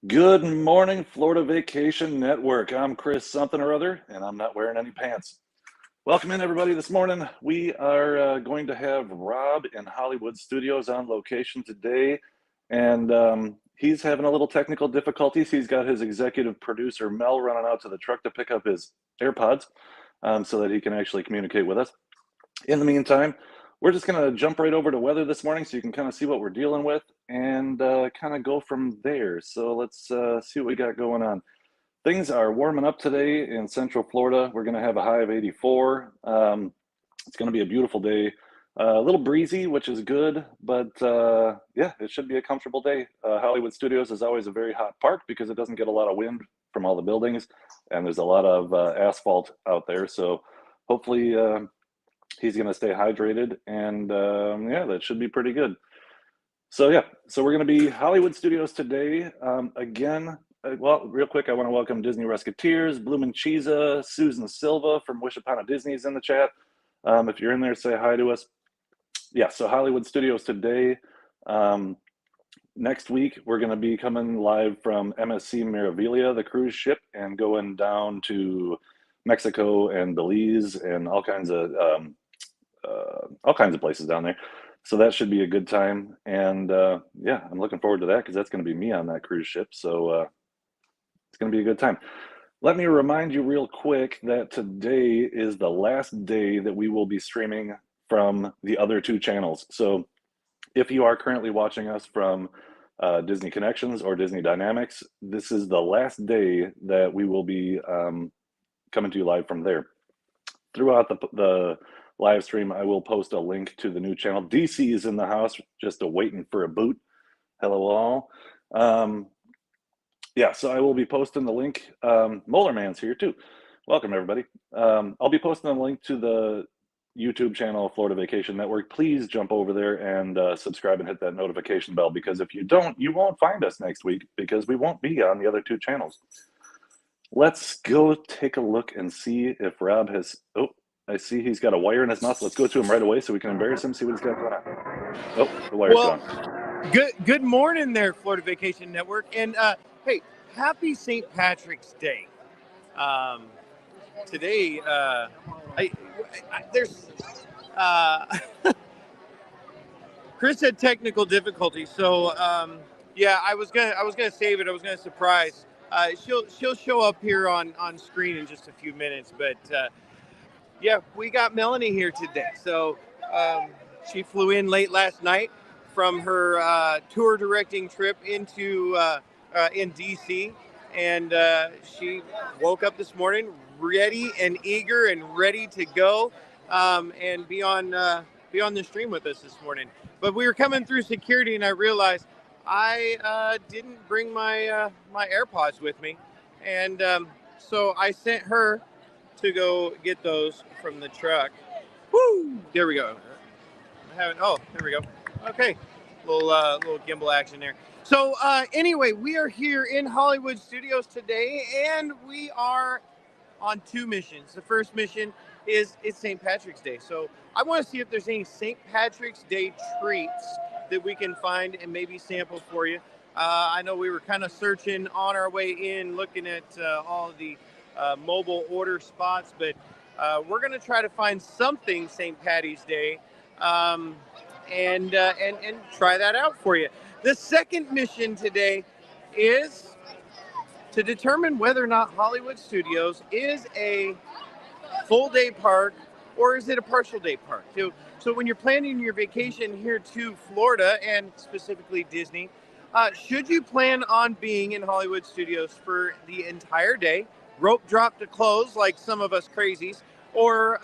Good morning, Florida Vacation Network. I'm Chris something or other, and I'm not wearing any pants. Welcome in, everybody. This morning, we are going to have Rob in Hollywood Studios on location today, and he's having a little technical difficulties. He's got his executive producer, Mel, running out to the truck to pick up his AirPods so that he can actually communicate with us. In the meantime, we're just going to jump right over to weather this morning so you can kind of see what we're dealing with and kind of go from there. So let's see what we got going on. Things are warming up today in Central Florida. We're going to have a high of 84. It's going to be a beautiful day. A little breezy, which is good, but yeah, it should be a comfortable day. Hollywood Studios is always a very hot park because it doesn't get a lot of wind from all the buildings, and there's a lot of asphalt out there. So hopefully he's going to stay hydrated, and yeah, that should be pretty good. So yeah, so we're going to be Hollywood Studios today. Again, well, real quick, I want to welcome Disney Rescuteers, Bloomin' Cheesa, Susan Silva from Wish Upon a Disney is in the chat. If you're in there, say hi to us. Yeah, so Hollywood Studios today. Next week, we're going to be coming live from MSC Meraviglia, the cruise ship, and going down to Mexico and Belize and all kinds of places down there. So that should be a good time. And yeah, I'm looking forward to that because that's going to be me on that cruise ship. So it's going to be a good time. Let me remind you real quick that today is the last day that we will be streaming from the other two channels. So if you are currently watching us from Disney Connections or Disney Dynamics, this is the last day that we will be coming to you live from there. Throughout the live stream, I will post a link to the new channel. DC is in the house, just waiting for a boot. Hello, all. Yeah, so I will be posting the link. Molar Man's here too. Welcome, everybody. I'll be posting the link to the YouTube channel, Florida Vacation Network. Please jump over there and subscribe and hit that notification bell, because if you don't, you won't find us next week because we won't be on the other two channels. Let's go take a look and see if Rob has, oh, I see he's got a wire in his mouth. Let's go to him right away so we can embarrass him, see what he's got going on. Oh, the wire's gone. Good morning there, Florida Vacation Network. And hey, happy St. Patrick's Day. Today, there's Chris had technical difficulties, so yeah, I was gonna save it. I was gonna surprise. She'll show up here on screen in just a few minutes, but yeah, we got Melanie here today. So she flew in late last night from her tour directing trip into in DC, and she woke up this morning ready and eager and ready to go and be on the stream with us this morning. But we were coming through security, and I realized I didn't bring my my AirPods with me, and so I sent her to go get those from the truck. Woo! There we go. There we go. Okay, little gimbal action there. So anyway, we are here in Hollywood Studios today, and we are on two missions. The first mission is it's St. Patrick's Day, so I want to see if there's any St. Patrick's Day treats that we can find and maybe sample for you. I know we were kind of searching on our way in, looking at all of the mobile order spots, but we're going to try to find something St. Patty's Day and try that out for you. The second mission today is to determine whether or not Hollywood Studios is a full day park or is it a partial day park. So when you're planning your vacation here to Florida and specifically Disney, should you plan on being in Hollywood Studios for the entire day, rope drop to close like some of us crazies, or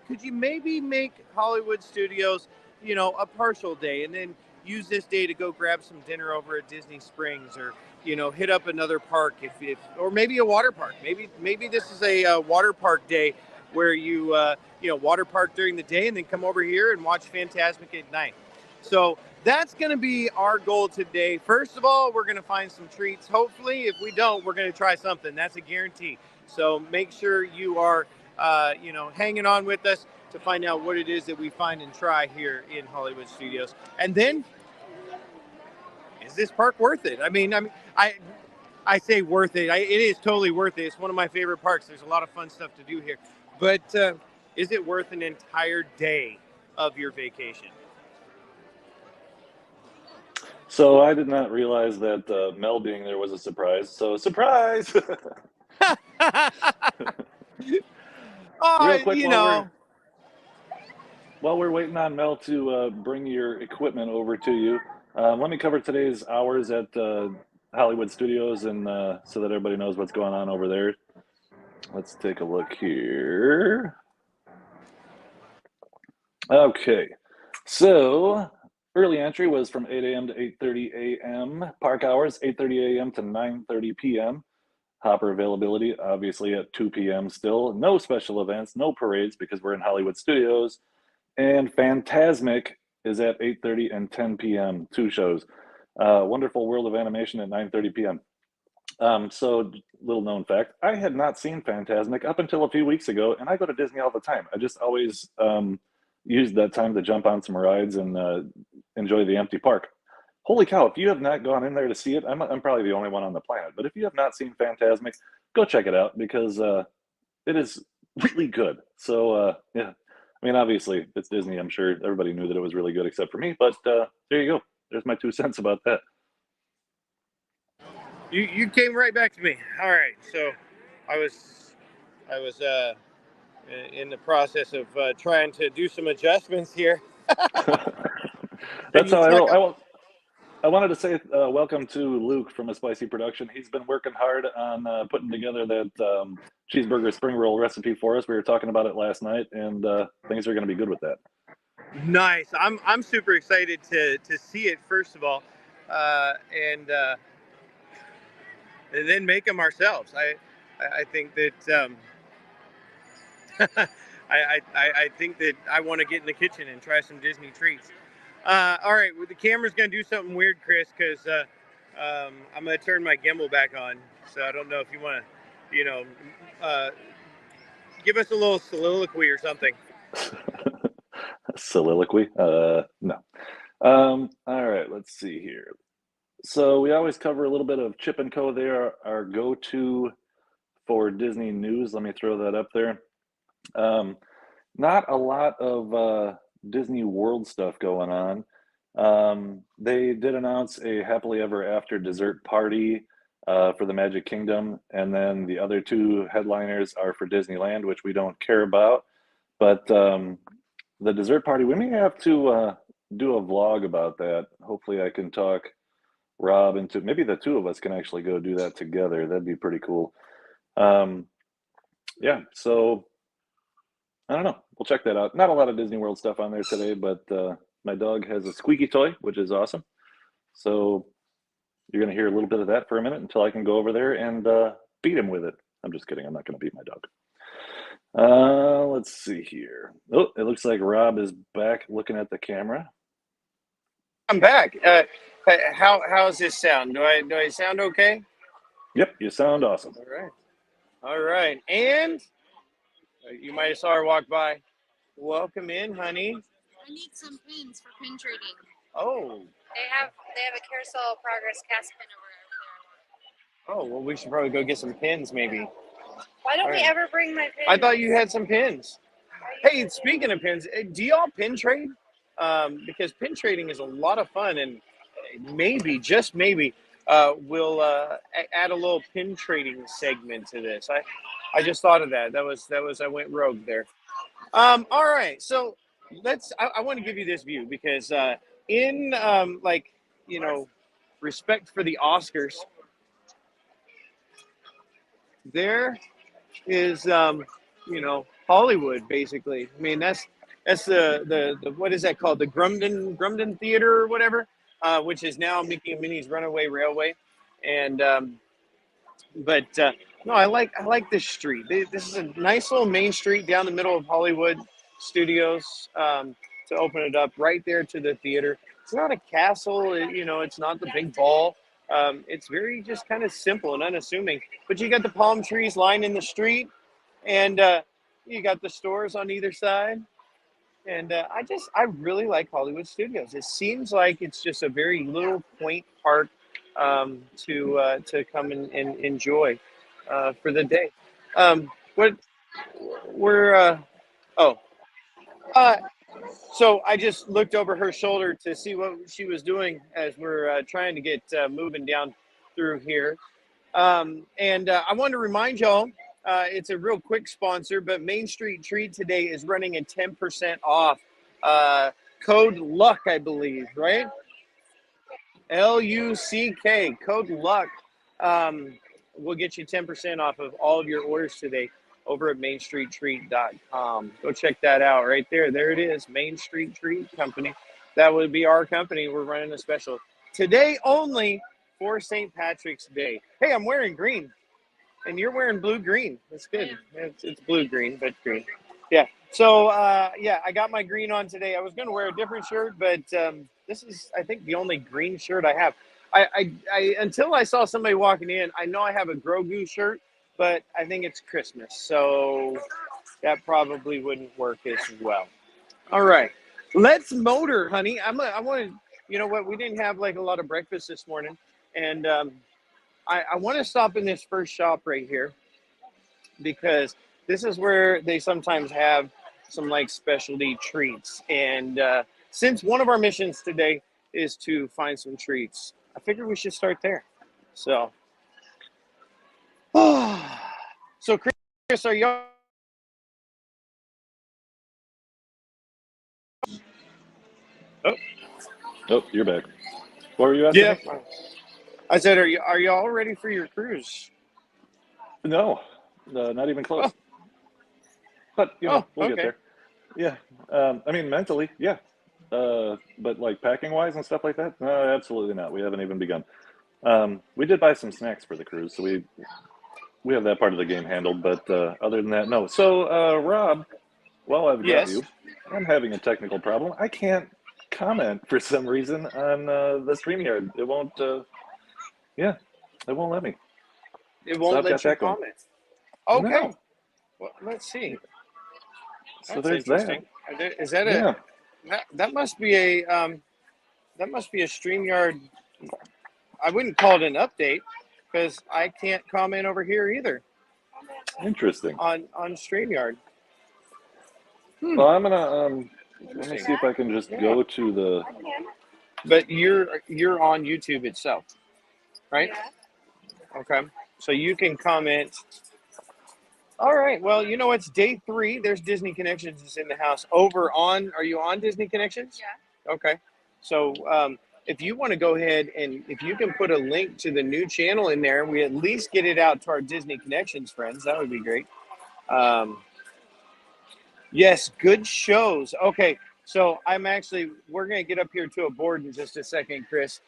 could you maybe make Hollywood Studios, a partial day and then use this day to go grab some dinner over at Disney Springs, or hit up another park if or maybe a water park. Maybe this is a water park day where you water park during the day and then come over here and watch Fantasmic at night. So that's going to be our goal today. First of all, we're going to find some treats. Hopefully, if we don't, we're going to try something. That's a guarantee. So make sure you are, hanging on with us to find out what it is that we find and try here in Hollywood Studios. And then, is this park worth it? I I say worth it. It is totally worth it. It's one of my favorite parks. There's a lot of fun stuff to do here. But is it worth an entire day of your vacation? So I did not realize that Mel being there was a surprise. So surprise! Oh, Real quick you know. while we're waiting on Mel to bring your equipment over to you, let me cover today's hours at Hollywood Studios, and so that everybody knows what's going on over there. Let's take a look here. Okay, so early entry was from 8 a.m. to 8:30 a.m. Park hours 8:30 a.m. to 9:30 p.m. Hopper availability obviously at 2 p.m. still. No special events, no parades because we're in Hollywood Studios. And Phantasmic is at 8:30 and 10 p.m. Two shows. Wonderful World of Animation at 9:30 p.m. So little known fact, I had not seen Phantasmic up until a few weeks ago, and I go to Disney all the time. I just always used that time to jump on some rides and enjoy the empty park. Holy cow, if you have not gone in there to see it, I'm probably the only one on the planet, but if you have not seen Phantasmic, go check it out because it is really good. So yeah, I mean, obviously it's Disney. I'm sure everybody knew that it was really good except for me, but there you go. There's my 2 cents about that. You came right back to me. All right, so I was in the process of trying to do some adjustments here. And That's you how I snuck up. roll. I wanted to say welcome to Luke from A Spicy Production. He's been working hard on putting together that cheeseburger spring roll recipe for us. We were talking about it last night, and things are going to be good with that. Nice. I'm super excited to see it first of all, and then make them ourselves. I think that I think that I want to get in the kitchen and try some Disney treats. All right, well, the camera's gonna do something weird, Chris, because I'm gonna turn my gimbal back on. So I don't know if you want to, uh, give us a little soliloquy or something. Soliloquy? No. All right, let's see here. So we always cover a little bit of Chip and Co. They are our go-to for Disney news. Let me throw that up there. Not a lot of Disney World stuff going on. They did announce a happily ever after dessert party for the Magic Kingdom, and then the other two headliners are for Disneyland, which we don't care about. But the dessert party, we may have to do a vlog about that. Hopefully, I can talk Rob into maybe the two of us can actually go do that together. That'd be pretty cool. Yeah, so I don't know. We'll check that out. Not a lot of Disney World stuff on there today, but my dog has a squeaky toy, which is awesome. So you're going to hear a little bit of that for a minute until I can go over there and beat him with it. I'm just kidding. I'm not going to beat my dog. Let's see here. Oh, it looks like Rob is back looking at the camera. I'm back. How's this sound? Do I sound okay? Yep, you sound awesome. All right. And you might have saw her walk by. Welcome in, honey. I need some pins for pin trading. Oh. They have a Carousel Progress cast pin over there. Oh, well, we should probably go get some pins, maybe. Why don't we ever bring my pins? I thought you had some pins. Hey, speaking of pins, do y'all pin trade? Because pin trading is a lot of fun, and maybe, just maybe, we'll add a little pin trading segment to this. I just thought of that. That was I went rogue there. All right, so I want to give you this view because in respect for the Oscars, there is Hollywood basically. I mean that's the what is that called, the Grumden Theater or whatever, which is now Mickey and Minnie's Runaway Railway, and no, I like this street. This is a nice little main street down the middle of Hollywood Studios, to open it up right there to the theater. It's not a castle, it's not the big ball. It's very just kind of simple and unassuming. But you got the palm trees lining the street, and you got the stores on either side. And I really like Hollywood Studios. It seems like it's just a very little quaint park. to come and enjoy for the day. What we're oh uh, so I just looked over her shoulder to see what she was doing as we're trying to get moving down through here. And I want to remind y'all, it's a real quick sponsor, but Main Street Treat today is running a 10% off. Code LUCK, I believe, right? LUCK, code LUCK. Will get you 10% off of all of your orders today over at mainstreettreat.com. Go check that out right there. There it is, Main Street Treat Company. That would be our company. We're running a special today only for St. Patrick's Day. Hey, I'm wearing green, and you're wearing blue-green. That's good. It's blue-green, but green. Yeah. So, yeah, I got my green on today. I was going to wear a different shirt, but this is, I think, the only green shirt I have. I until I saw somebody walking in, I know I have a Grogu shirt, but I think it's Christmas, so that probably wouldn't work as well. All right, let's motor, honey. I want to, you know what? We didn't have like a lot of breakfast this morning, and I want to stop in this first shop right here because this is where they sometimes have some like specialty treats. And since one of our missions today is to find some treats, I figured we should start there. So, so Chris, are you? Oh, you're back. What were you asking? Yeah. I said, are you all ready for your cruise? No, not even close. Oh. But you know, we'll okay. get there. Yeah, I mean mentally, yeah. But like packing wise and stuff like that, no, absolutely not. We haven't even begun. We did buy some snacks for the cruise, so we have that part of the game handled. But other than that, no. So Rob, while I've got Yes. you, I'm having a technical problem. I can't comment for some reason on the StreamYard. It won't. Yeah, it won't let me. It won't I've let got you that going. comment. Okay. No. Well, let's see. So That's there's interesting. Is that Yeah. that must be a StreamYard? I wouldn't call it an update because I can't comment over here either Interesting. on StreamYard. Well, I'm gonna let me see if I can just go to the. But you're on YouTube itself, right? Yeah. Okay. So you can comment. All right. Well, you know, it's day 3. There's Disney Connections is in the house. Are you on Disney Connections? Yeah. Okay. So if you want to go ahead and if you can put a link to the new channel in there, we at least get it out to our Disney Connections friends. That would be great. Yes, good shows. Okay. So we're going to get up here to a board in just a second, Chris.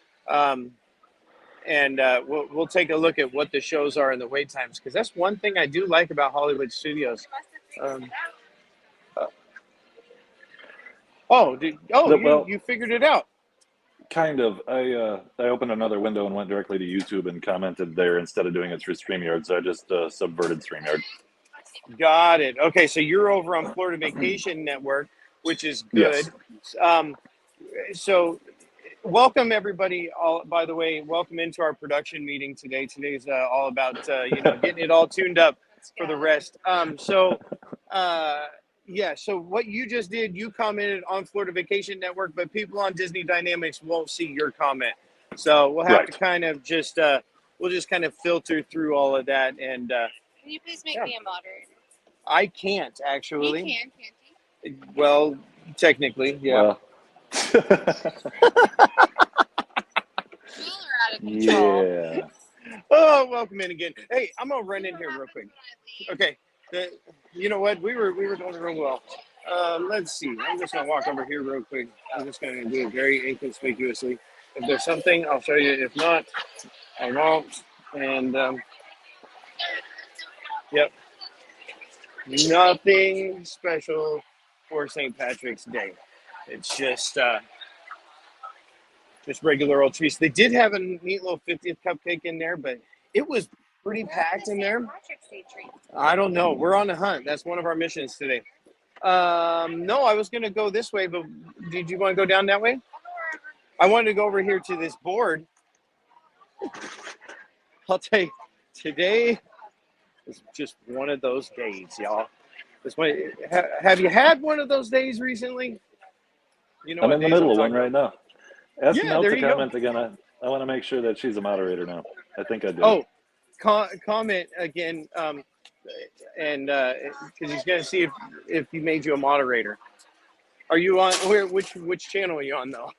And we'll take a look at what the shows are and the wait times, because that's one thing I do like about Hollywood Studios. You figured it out. Kind of. I opened another window and went directly to YouTube and commented there instead of doing it through StreamYard. So I just subverted StreamYard. Got it. Okay, so you're over on Florida Vacation Network, which is good. Yes. So welcome everybody. By the way, welcome into our production meeting today. Today's all about getting it all tuned up for the rest. So what you just did, you commented on Florida Vacation Network, but people on Disney Dynamics won't see your comment. So we'll have to kind of just we'll just kind of filter through all of that. And can you please make me a moderator? I can't actually. He can, can't he? Well, technically, yeah. Well. Y'all are out of control. Yeah. Oh, welcome in again. Hey, I'm gonna run in here real quick. Okay. You know what? We were doing real well. Let's see. I'm just gonna walk over here real quick. I'm just gonna do it very inconspicuously. If there's something, I'll show you. If not, I won't. And yep. Nothing special for St. Patrick's Day. It's just regular old treats. They did have a neat little 50th cupcake in there, but it was pretty packed in there. I don't know. We're on the hunt. That's one of our missions today. No, I was going to go this way, but did you want to go down that way? I wanted to go over here to this board. I'll tell you, today is just one of those days, y'all. Have you had one of those days recently? You know I'm what in the days I'm middle of one talking right about. now. Ask Yeah, Mel there to you go. comment again. I want to make sure that she's a moderator now. I think I did. Oh, comment again, and because he's gonna see if he made you a moderator. Are you on which channel are you on though?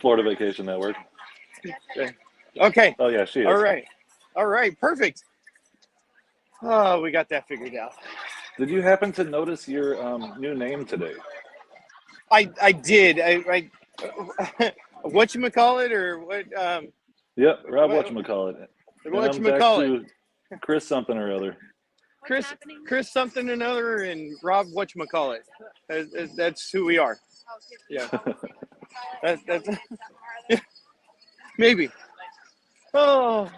Florida Vacation Network. Okay. Oh yeah, she is. All right, perfect. Oh, we got that figured out. Did you happen to notice your new name today? I did. I whatchamacallit or what? Yep, Rob What- whatchamacallit. And I'm back Whatchamacallit? to Chris something or other. Chris something another and Rob whatchamacallit. That's who we are. Yeah. That's maybe. Oh,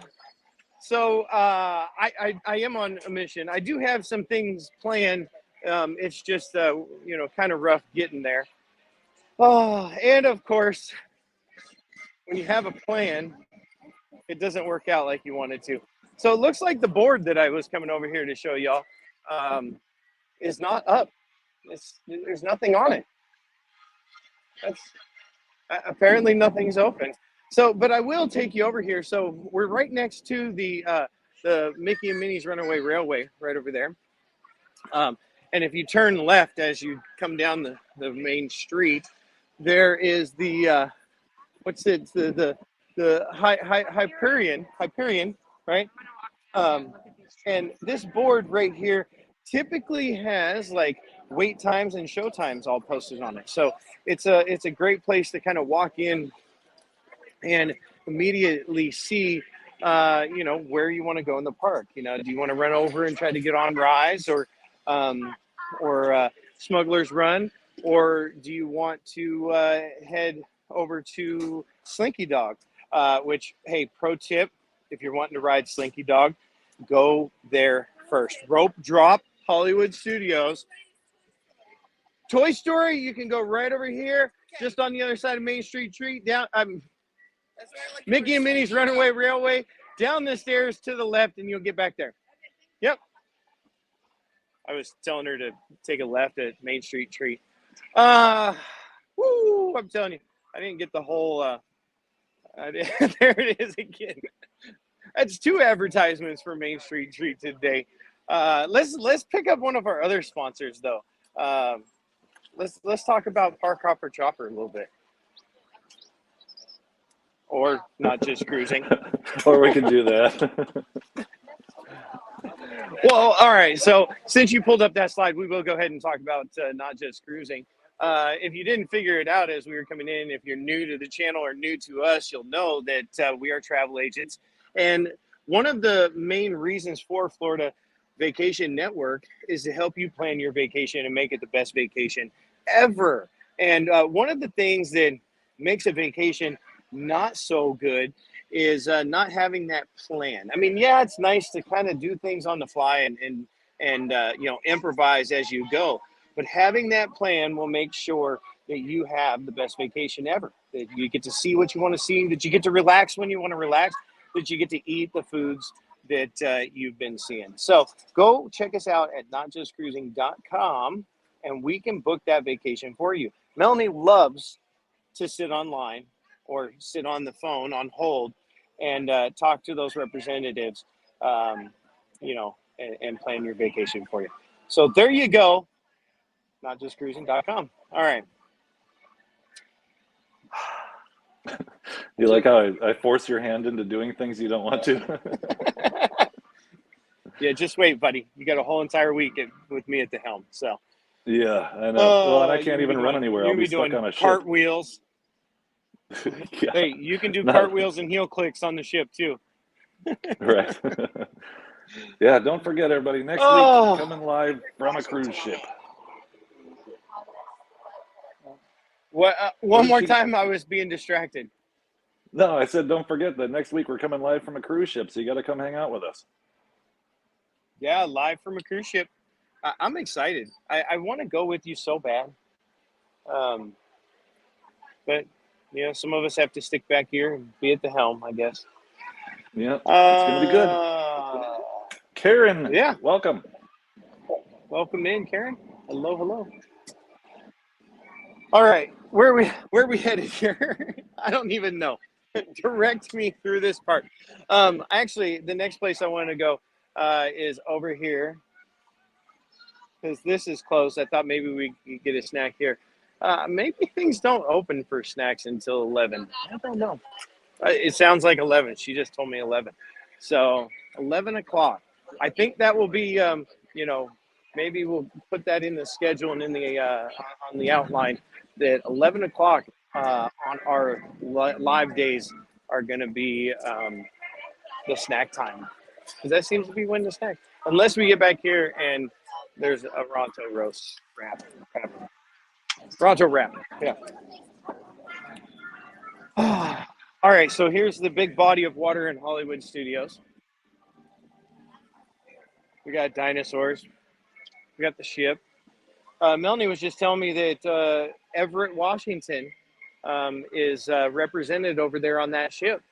so I am on a mission. I do have some things planned. It's just kind of rough getting there. Oh, and of course, when you have a plan, it doesn't work out like you wanted to. So it looks like the board that I was coming over here to show y'all is not up. There's nothing on it. That's apparently nothing's open. So, but I will take you over here. So we're right next to the Mickey and Minnie's Runaway Railway, right over there. And if you turn left as you come down the main street, there is the what's it the Hyperion, right? And this board right here typically has like wait times and show times all posted on it. So it's a great place to kind of walk in and immediately see where you want to go in the park. Do you want to run over and try to get on Rise or Smuggler's Run, or do you want to head over to Slinky Dog? Which, hey, pro tip, if you're wanting to ride Slinky Dog, go there first. Rope Drop Hollywood Studios. Toy Story, you can go right over here, just on the other side of Main Street Treat. Down, Mickey and Minnie's Runaway Railway. Down the stairs to the left, and you'll get back there. Yep. I was telling her to take a left at Main Street Treat. I'm telling you, I didn't get the whole. There it is again. That's 2 advertisements for Main Street Treat today. Let's pick up one of our other sponsors though. Let's talk about Park Hopper Chopper a little bit, or Not Just Cruising. Or we can do that. Well, all right. So since you pulled up that slide, we will go ahead and talk about Not Just Cruising. If you didn't figure it out as we were coming in, if you're new to the channel or new to us, you'll know that we are travel agents. And one of the main reasons for Florida Vacation Network is to help you plan your vacation and make it the best vacation ever. And one of the things that makes a vacation not so good is not having that plan. I mean, yeah, it's nice to kind of do things on the fly and improvise as you go. But having that plan will make sure that you have the best vacation ever. That you get to see what you want to see, that you get to relax when you want to relax, that you get to eat the foods that you've been seeing. So go check us out at notjustcruising.com and we can book that vacation for you. Melanie loves to sit online or sit on the phone on hold and talk to those representatives, and plan your vacation for you. So there you go. Notjustcruising.com. All right. You like how I force your hand into doing things you don't want to? Yeah, just wait, buddy. You got a whole entire week with me at the helm. So. Yeah, I know. Well, and I can't even run anywhere. I'll be stuck on a ship. Cartwheels. Yeah. Hey, you can do cartwheels and heel clicks on the ship too. Right. Yeah, don't forget, everybody. Next week, coming live from a cruise ship. What? One more time, I was being distracted. No, I said don't forget that next week we're coming live from a cruise ship, so you got to come hang out with us. Yeah, live from a cruise ship. I'm excited. I want to go with you so bad. But You know, some of us have to stick back here and be at the helm, I guess. Yeah, it's gonna be good. Karen, Yeah. welcome. Welcome in, Karen. Hello, hello. All right, where are we headed here? I don't even know. Direct me through this part. Actually, the next place I want to go is over here because this is closed. I thought maybe we could get a snack here. Maybe things don't open for snacks until 11. I don't know. It sounds like 11. She just told me 11. So 11 o'clock. I think that will be, you know, maybe we'll put that in the schedule and in the on the outline that 11 o'clock on our live days are going to be the snack time. Because that seems to be when the snack. Unless we get back here and there's a Ronto roast wrap. Ronto wrap. Yeah. All right, so here's the big body of water in Hollywood Studios. We got dinosaurs. We got the ship. Melanie was just telling me that Everett, Washington is represented over there on that ship.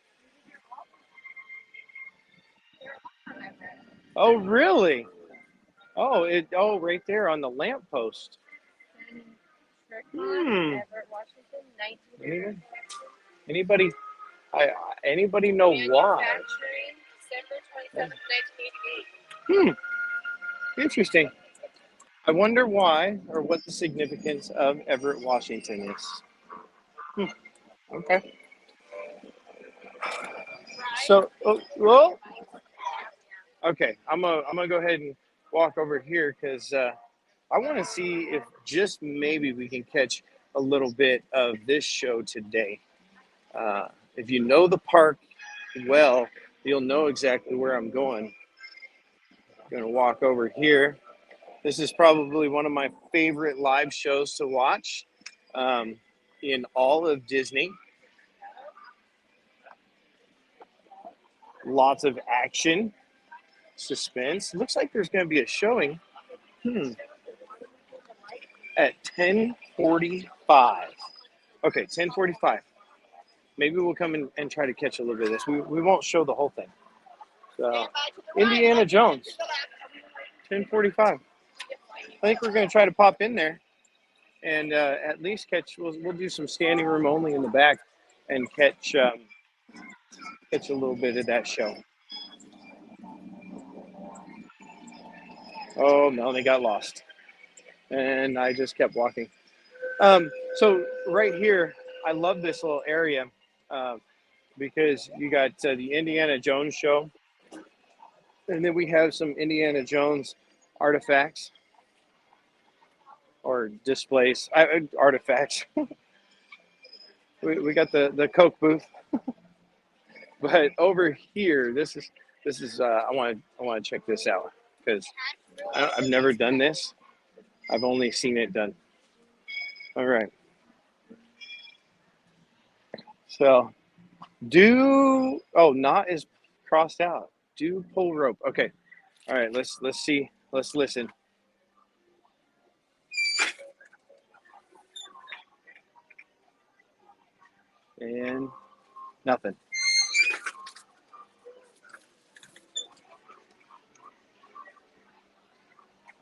Oh, really? Oh, right there on the lamppost. Everett, Washington, 1900. Anybody know why? Manufacturing, December 27th, 1988. Interesting. I wonder why or what the significance of Everett, Washington is. Okay. So, well, okay, I'm gonna go ahead and walk over here because I want to see if just maybe we can catch a little bit of this show today. If you know the park well, you'll know exactly where I'm going. I'm gonna walk over here. This is probably one of my favorite live shows to watch in all of Disney. Lots of action, suspense. Looks like there's going to be a showing at 10:45. Okay, 10:45. Maybe we'll come in and try to catch a little bit of this. We won't show the whole thing. So, Indiana Jones, 10:45. I think we're going to try to pop in there and at least catch. We'll do some standing room only in the back and catch a little bit of that show. Oh no, they got lost, and I just kept walking. So right here, I love this little area because you got the Indiana Jones show, and then we have some Indiana Jones artifacts or displays, artifacts. we got the Coke booth, but over here, this is I want to check this out because I've never done this. I've only seen it done. All right. So knot is crossed out. Do pull rope. Okay. All right, let's see. Let's listen. And nothing.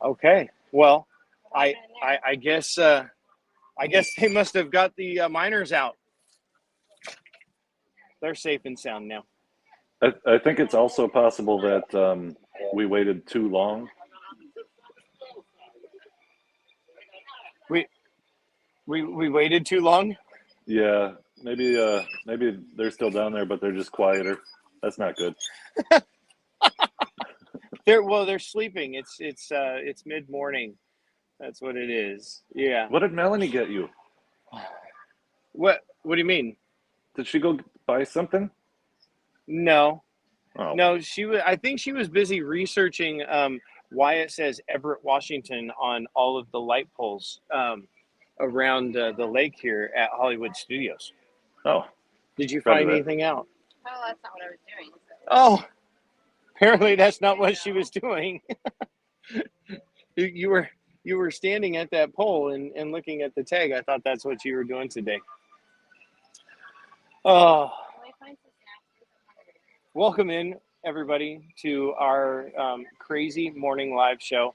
Okay. Well, I guess they must have got the miners out. They're safe and sound now. I think it's also possible that we waited too long. We waited too long. Yeah, maybe they're still down there, but they're just quieter. That's not good. They're sleeping. It's mid-morning. That's what it is. Yeah. What did Melanie get you? What do you mean? Did she go buy something? No. Oh. No, I think she was busy researching why it says Everett, Washington on all of the light poles around the lake here at Hollywood Studios. Oh. Did you find anything out? Oh, that's not what I was doing. Oh, apparently that's not what she was doing. You were standing at that pole and looking at the tag. I thought that's what you were doing today. Oh, welcome in everybody to our crazy morning live show,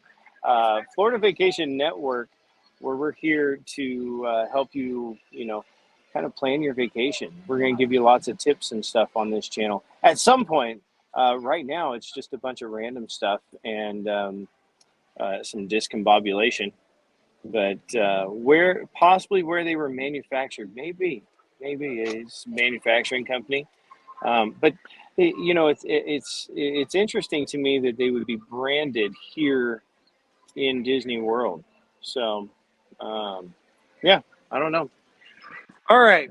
Florida Vacation Network, where we're here to help you, kind of plan your vacation. We're going to give you lots of tips and stuff on this channel. At some point, right now, it's just a bunch of random stuff and some discombobulation. But where they were manufactured, maybe it's a manufacturing company. But it's interesting to me that they would be branded here in Disney World. So yeah, I don't know. All right.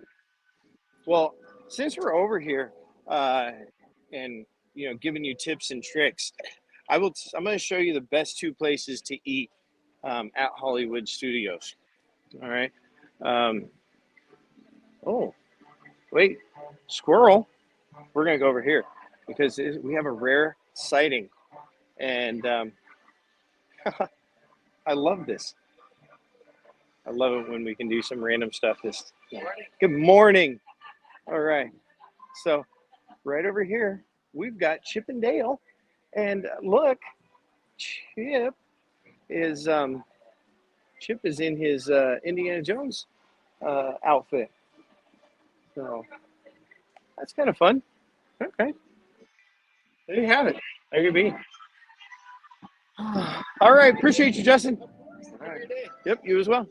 Well, since we're over here and giving you tips and tricks, I'm going to show you the best two places to eat at Hollywood Studios. All right. Oh, wait, squirrel. We're going to go over here because we have a rare sighting. And I love this. I love it when we can do some random stuff. Good morning. All right. So right over here, we've got Chip and Dale. And look, Chip is in his Indiana Jones outfit. So that's kind of fun. Okay. There you have it. There you be. All right. Appreciate you, Justin. All right. Yep, you as well.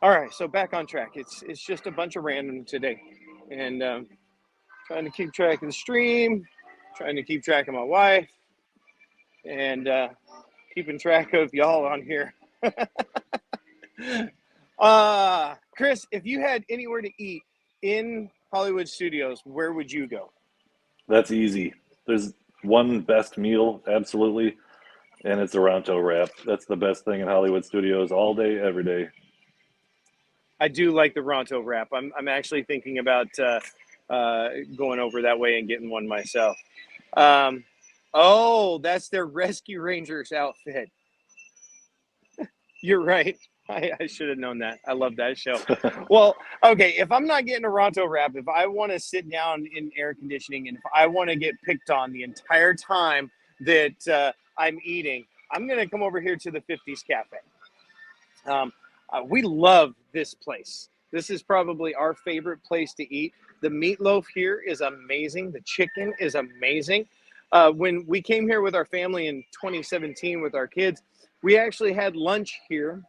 All right. So back on track. It's just a bunch of random today. And trying to keep track of the stream, trying to keep track of my wife, and keeping track of y'all on here. Chris, if you had anywhere to eat in Hollywood Studios, where would you go? That's easy. There's one best meal, absolutely, and it's a Ronto wrap. That's the best thing in Hollywood Studios all day, every day. I do like the Ronto wrap. I'm actually thinking about going over that way and getting one myself. Oh, that's their Rescue Rangers outfit. You're right. I should have known that. I love that show. Well, okay, if I'm not getting a Ronto wrap, if I want to sit down in air conditioning and if I want to get picked on the entire time that I'm eating, I'm going to come over here to the 50s Cafe. We love this place. This is probably our favorite place to eat. The meatloaf here is amazing. The chicken is amazing. When we came here with our family in 2017 with our kids, we actually had lunch here,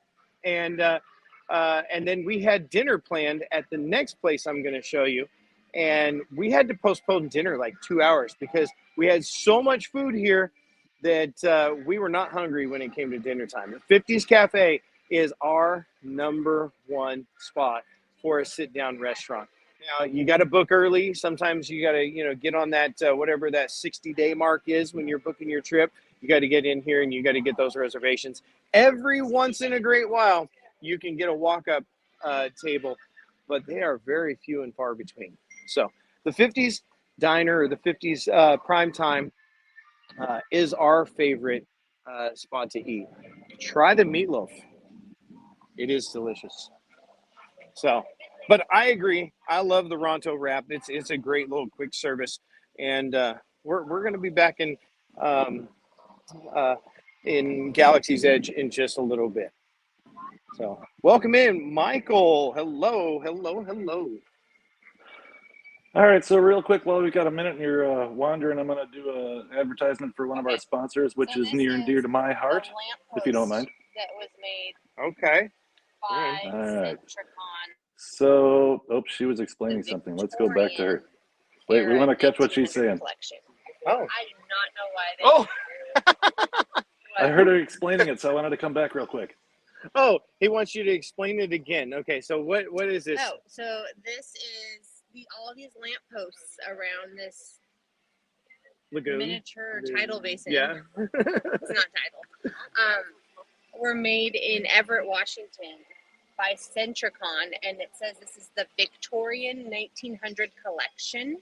and then we had dinner planned at the next place I'm going to show you, and we had to postpone dinner like 2 hours because we had so much food here that we were not hungry when it came to dinner time. The 50s Cafe is our number one spot for a sit-down restaurant. Now, you got to book early. Sometimes you got to, get on that, whatever that 60-day mark is when you're booking your trip. You got to get in here and you got to get those reservations. Every once in a great while, you can get a walk-up table, but they are very few and far between. So the 50s Diner or the 50s Prime Time is our favorite spot to eat. Try the meatloaf. It is delicious. So, but I agree. I love the Ronto wrap. It's a great little quick service, and we're going to be back in Galaxy's Edge in just a little bit. So, welcome in, Michael. Hello. All right, so real quick, while we've got a minute and you're wandering, I'm going to do an advertisement for one of our sponsors, which is near and dear to my heart, if you don't mind. That was made Okay. by All right. Centricon. So, she was explaining something. Let's go back to her. Wait, we want to catch what she's saying. Collection. Oh. I do not know why they I heard her explaining it, so I wanted to come back real quick. Oh, he wants you to explain it again. Okay, so what is this? Oh, so this is all these lampposts around this Lagoon? miniature tidal basin. Yeah. It's not tidal. Were made in Everett, Washington by Centricon, and it says this is the Victorian 1900 collection.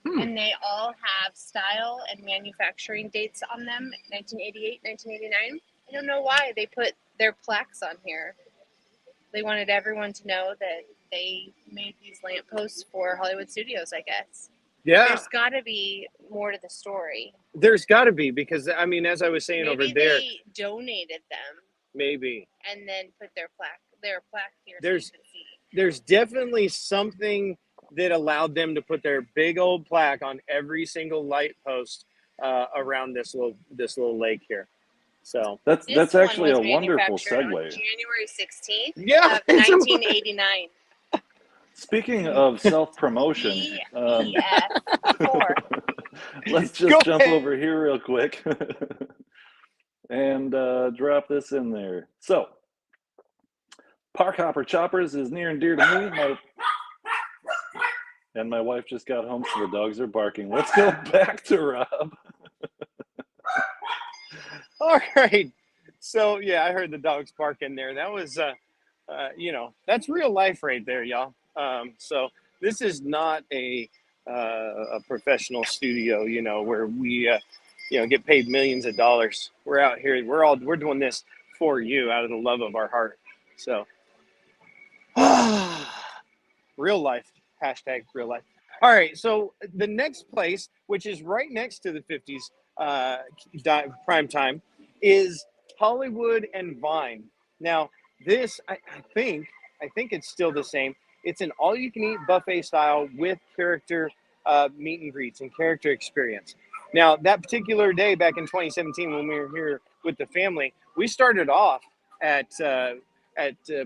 And they all have style and manufacturing dates on them, 1988, 1989. I don't know why they put their plaques on here. They wanted everyone to know that they made these lampposts for Hollywood Studios, I guess. Yeah, There's got to be more to the story. there's got to be, because I mean, as I was saying Maybe over there, they donated them maybe and then put their plaque here. There's- So you can see. there's definitely something that allowed them to put their big old plaque on every single light post around this little lake here. So That's This actually one a was wonderful manufactured on segue. January 16th yeah, of 1989. Speaking of self-promotion, BF4. let's Go just jump ahead. over here real quick and drop this in there. So, Park Hopper Choppers is near and dear to me. And my wife just got home, so the dogs are barking. Let's go back to Rob. All right. So yeah, I heard the dogs bark in there. That was, that's real life right there, y'all. So this is not a professional studio, where we, get paid millions of dollars. We're out here. We're doing this for you out of the love of our heart. So, real life. Hashtag real life. All right. So the next place, which is right next to the 50s prime time, is Hollywood and Vine. Now, this I think it's still the same. It's an all-you-can-eat buffet style with character meet and greets and character experience. Now, that particular day back in 2017, when we were here with the family, we started off at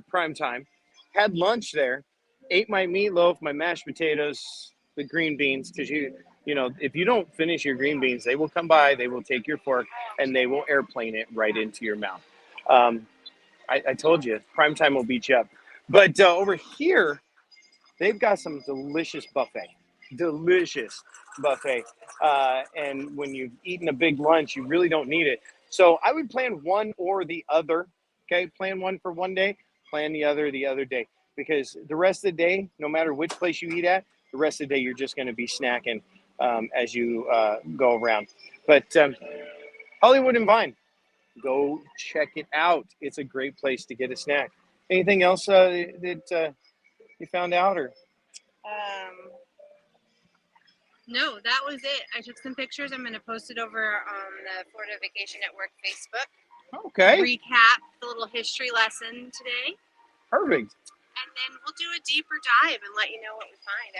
prime time, had lunch there, ate my meatloaf, my mashed potatoes, the green beans, because if you don't finish your green beans, they will come by, they will take your fork, and they will airplane it right into your mouth. I told you, prime time will beat you up. But over here, they've got some delicious buffet. And when you've eaten a big lunch, you really don't need it. So I would plan one or the other. Okay, plan one for one day, plan the other day. Because the rest of the day, no matter which place you eat at, the rest of the day you're just going to be snacking as you go around. But Hollywood and Vine, go check it out. It's a great place to get a snack. Anything else that you found out, or? No, that was it. I took some pictures. I'm going to post it over on the Florida Vacation Network Facebook. Okay. Recap the little history lesson today. Perfect. And then we'll do a deeper dive and let you know what we find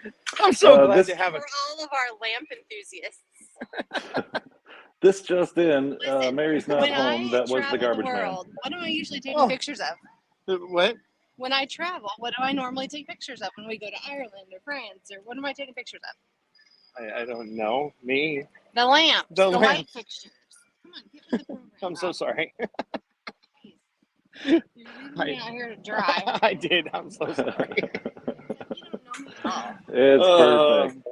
out. I'm so glad to have For all of our lamp enthusiasts. This just in, Listen, Mary's not when home. I That was the travel garbage world, what am I usually taking Oh. pictures of? What? When I travel, what do I normally take pictures of when we go to Ireland or France? Or what am I taking pictures of? I don't know. Me? The lamps, The the lamps. light fixtures. Come on, get with the program. I'm so Rob. sorry. Please. You're leaving me out here to dry. I did. I'm so sorry. You don't know me at all. It's perfect.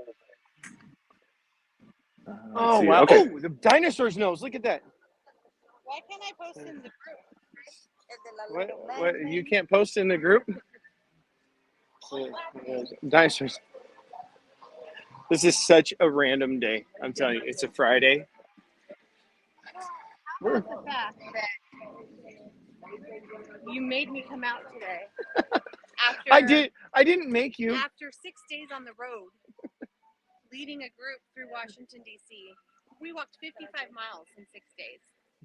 Let's Oh, see. wow. Okay. Oh, the dinosaur's nose. Look at that. Why can't I post in the group? What? You can't post in the group? Dinosaurs. This is such a random day. I'm telling you, it's a Friday. How about the fact that you made me come out today? After I didn't make you. After 6 days on the road, leading a group through Washington, D.C., we walked 55 miles in 6 days.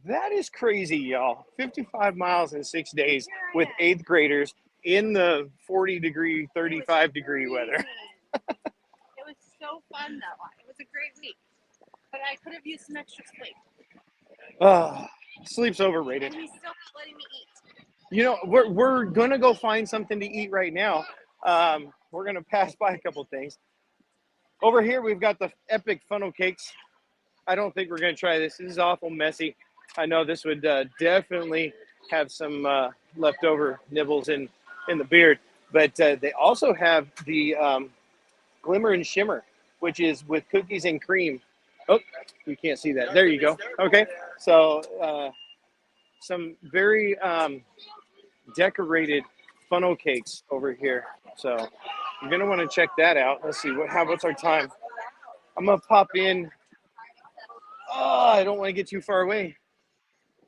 That is crazy, y'all. 55 miles in 6 days with 8th graders in the 40-degree, 35-degree weather. It was so fun, though. It was a great week. But I could have used some extra sleep. Sleep's overrated. And he's still not letting me eat. You know, we're going to go find something to eat right now. We're going to pass by a couple things. Over here, we've got the epic funnel cakes. I don't think we're going to try this. This is awful messy. I know this would definitely have some leftover nibbles in the beard. But they also have the Glimmer and Shimmer, which is with cookies and cream. Oh, you can't see that. There you go. Okay. So some very decorated funnel cakes over here. So you're going to want to check that out. Let's see. What's our time? I'm going to pop in. Oh, I don't want to get too far away.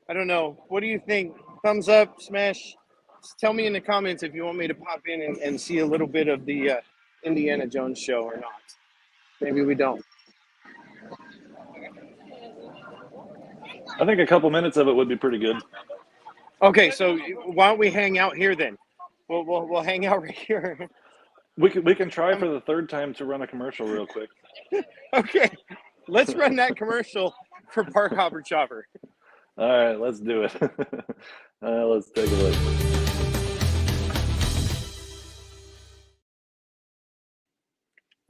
I don't know. What do you think? Thumbs up, smash, tell me in the comments if you want me to pop in and see a little bit of the Indiana Jones show or not. Maybe we don't. I think a couple minutes of it would be pretty good. Okay, so why don't we hang out here then? We'll hang out right here. We can try for the third time to run a commercial real quick. Okay, let's run that commercial for Park Hopper Chopper. All right, let's do it. Let's take a look.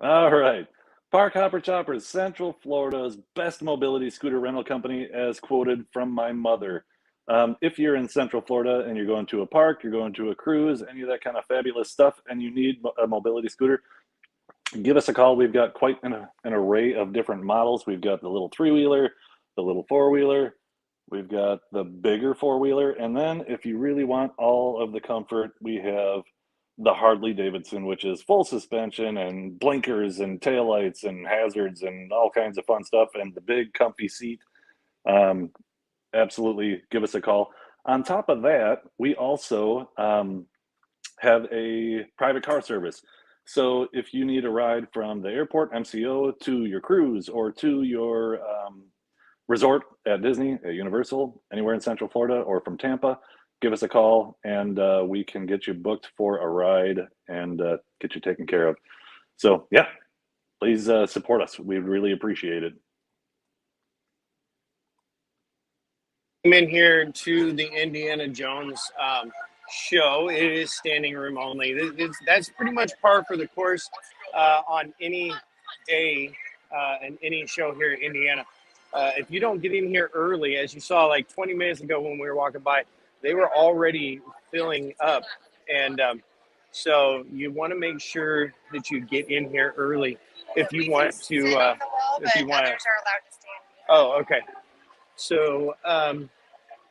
All right. Park Hopper Chopper is Central Florida's best mobility scooter rental company, as quoted from my mother. If you're in Central Florida and you're going to a park, you're going to a cruise, any of that kind of fabulous stuff, and you need a mobility scooter, give us a call. We've got quite an array of different models. We've got the little 3-wheeler, the little 4-wheeler, we've got the bigger 4-wheeler, and then if you really want all of the comfort, we have the Harley Davidson, which is full suspension and blinkers and taillights and hazards and all kinds of fun stuff, and the big comfy seat. Absolutely give us a call. On top of that, we also have a private car service. So if you need a ride from the airport, MCO, to your cruise or to your resort at Disney, at Universal, anywhere in Central Florida, or from Tampa, give us a call and we can get you booked for a ride and get you taken care of. So yeah, please support us. We'd really appreciate it. I'm in here to the Indiana Jones show. It is standing room only. That's pretty much par for the course on any day and any show here in Indiana. If you don't get in here early, as you saw like 20 minutes ago when we were walking by, they were already filling up. And so you want to make sure that you get in here early if you want to. Oh, okay. So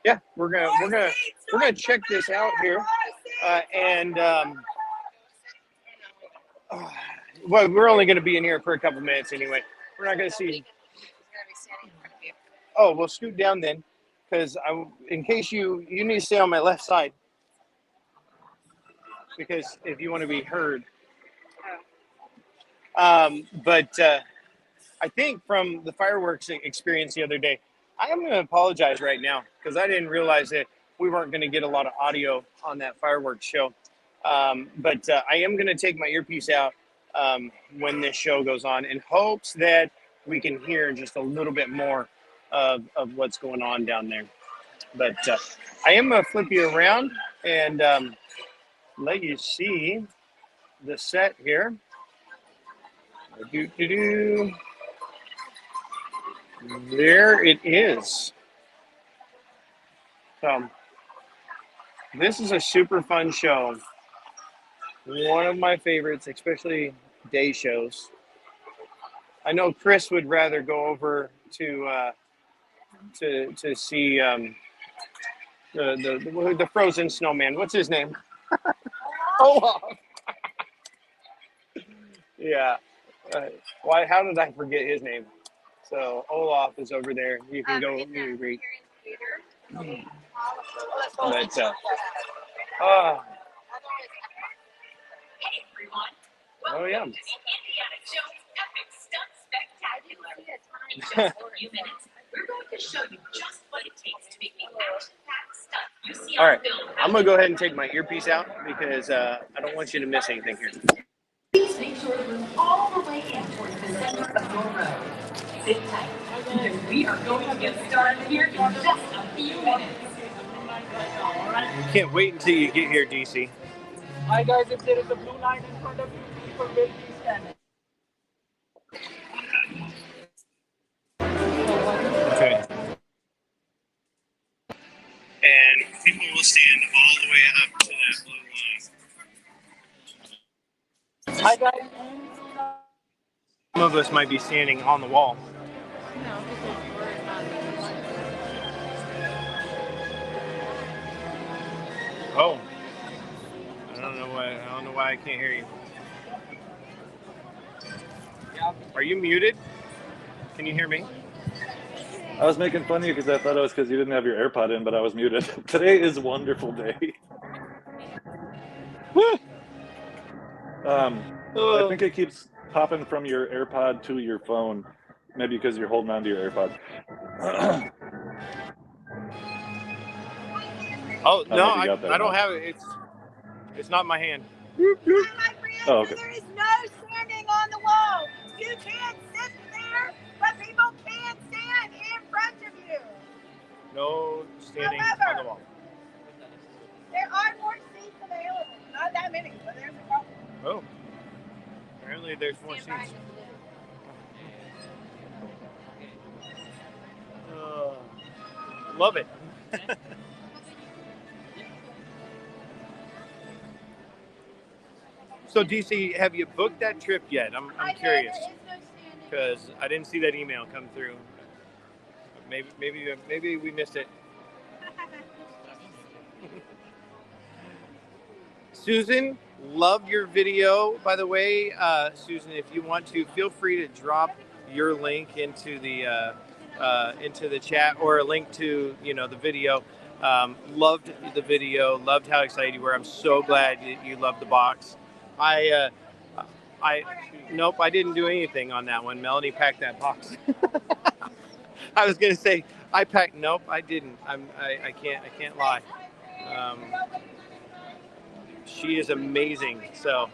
yeah, we're gonna check this out here, well, we're only gonna be in here for a couple minutes anyway. We're not gonna see. Oh, we'll scoot down then, because in case you need to stay on my left side, because if you want to be heard. But I think from the fireworks experience the other day, I am going to apologize right now because I didn't realize that we weren't going to get a lot of audio on that fireworks show. But I am going to take my earpiece out when this show goes on in hopes that we can hear just a little bit more of what's going on down there. But I am going to flip you around and let you see the set here. There it is. So this is a super fun show. One of my favorites, especially day shows. I know Chris would rather go over to see the frozen snowman. What's his name? Olaf. Yeah. Why? How did I forget his name? So Olaf is over there. You can go read. But oh yeah. All right, I'm gonna go ahead and take my earpiece out because I don't want you to miss anything here. Please make sure to move all the way in towards the center of your road. Sit tight, because we are going to get started here in just a few minutes. Can't wait until you get here, DC. Hi guys, if there is a blue line in front of you, people will be standing. Okay. And people will stand all the way up to that blue line. Hi guys. Some of us might be standing on the wall. Oh. I don't know why I can't hear you. Are you muted? Can you hear me? I was making fun of you because I thought it was because you didn't have your AirPod in, but I was muted. Today is a wonderful day. I think it keeps popping from your AirPod to your phone, maybe because you're holding on to your AirPod. Oh I don't know no, if you got that I or don't not. have it. It's not in my hand. Oh, okay. There is no standing on the wall. You can't sit there, but people can stand in front of you. No standing on However, the wall. there are more seats available. Not that many, but there's a couple. Oh, apparently there's more seats. Love it. So DC, have you booked that trip yet? I'm curious because I didn't see that email come through. Maybe we missed it. Susan, loved your video. By the way, Susan, if you want to, feel free to drop your link into the chat or a link to the video. Loved the video. Loved how excited you were. I'm so glad you loved the box. Nope, I didn't do anything on that one. Melanie packed that box. I was gonna say I packed. Nope, I didn't. I can't lie. She is amazing. So.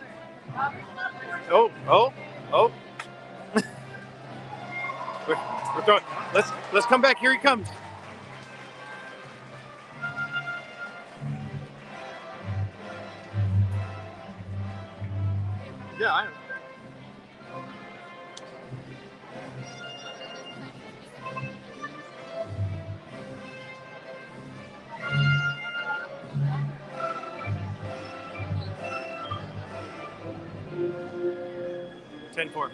Oh. We're throwing. Let's come back. Here he comes. Yeah, I am. Ten four.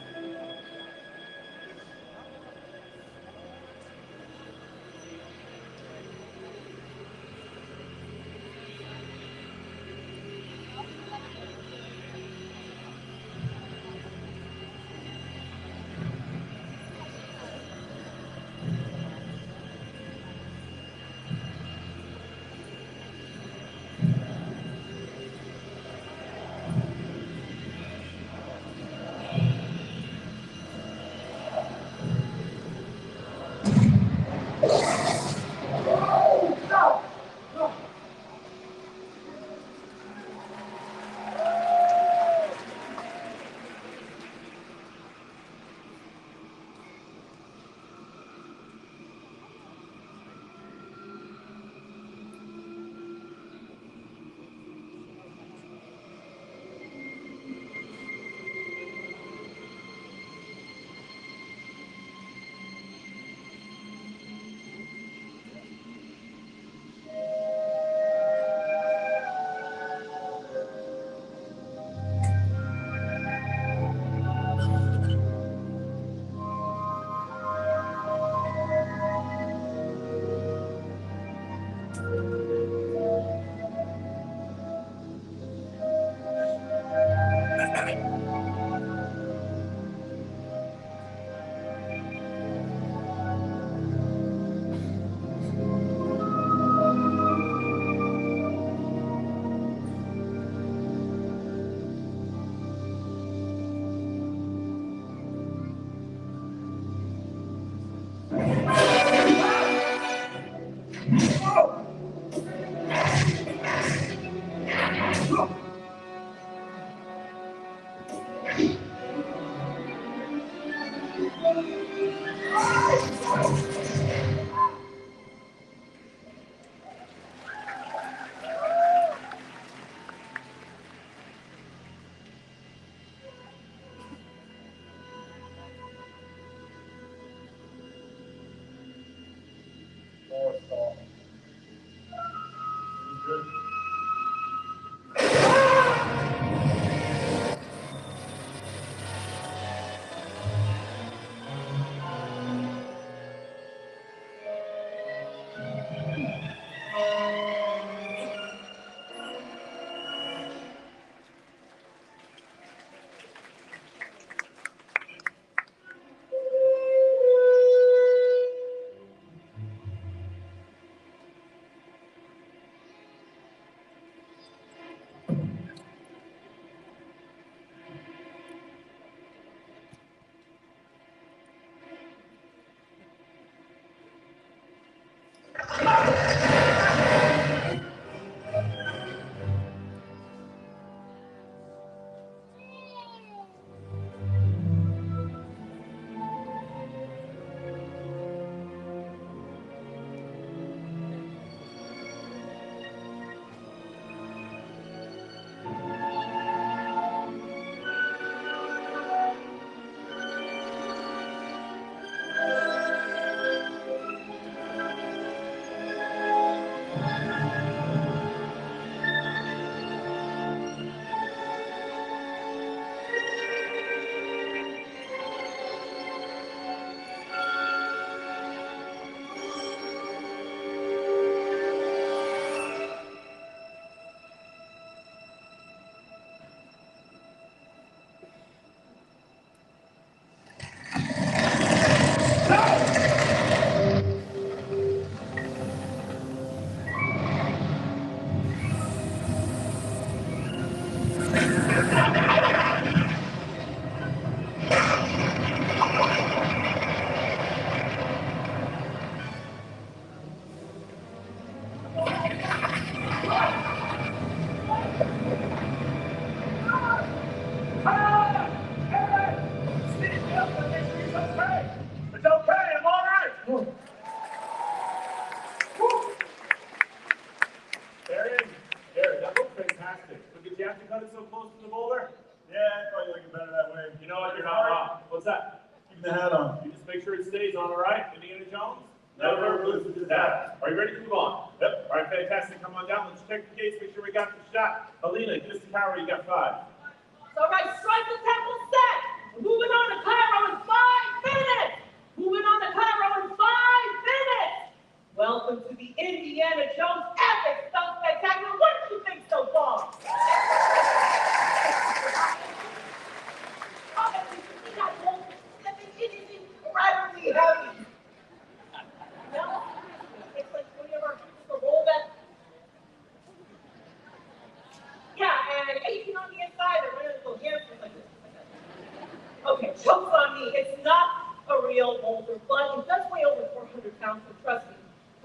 cut it so close to the boulder? Yeah, I'd probably like it better that way. You know what? You're not wrong. What's that? Keep the hat on. You just make sure it stays on, all right? Indiana Jones? Never loses his hat. Are you ready to move on? Yep. All right, fantastic. Come on down. Let's check the gates. Make sure we got the shot. Alina, give us the power. You got 5. All right, strike the temple set. Moving on to Cairo in 5 minutes. Moving on to Cairo in 5 minutes. Welcome to the Indiana Jones Epic Stunt Spectacular. What did you think so far? It is incredibly heavy. No, it's like whenever the roll that. Yeah, and 18 on the inside, and one of the little hamsters like this. Okay, joke's on me. It's not a real boulder, but it does weigh over 400 pounds, so trust me,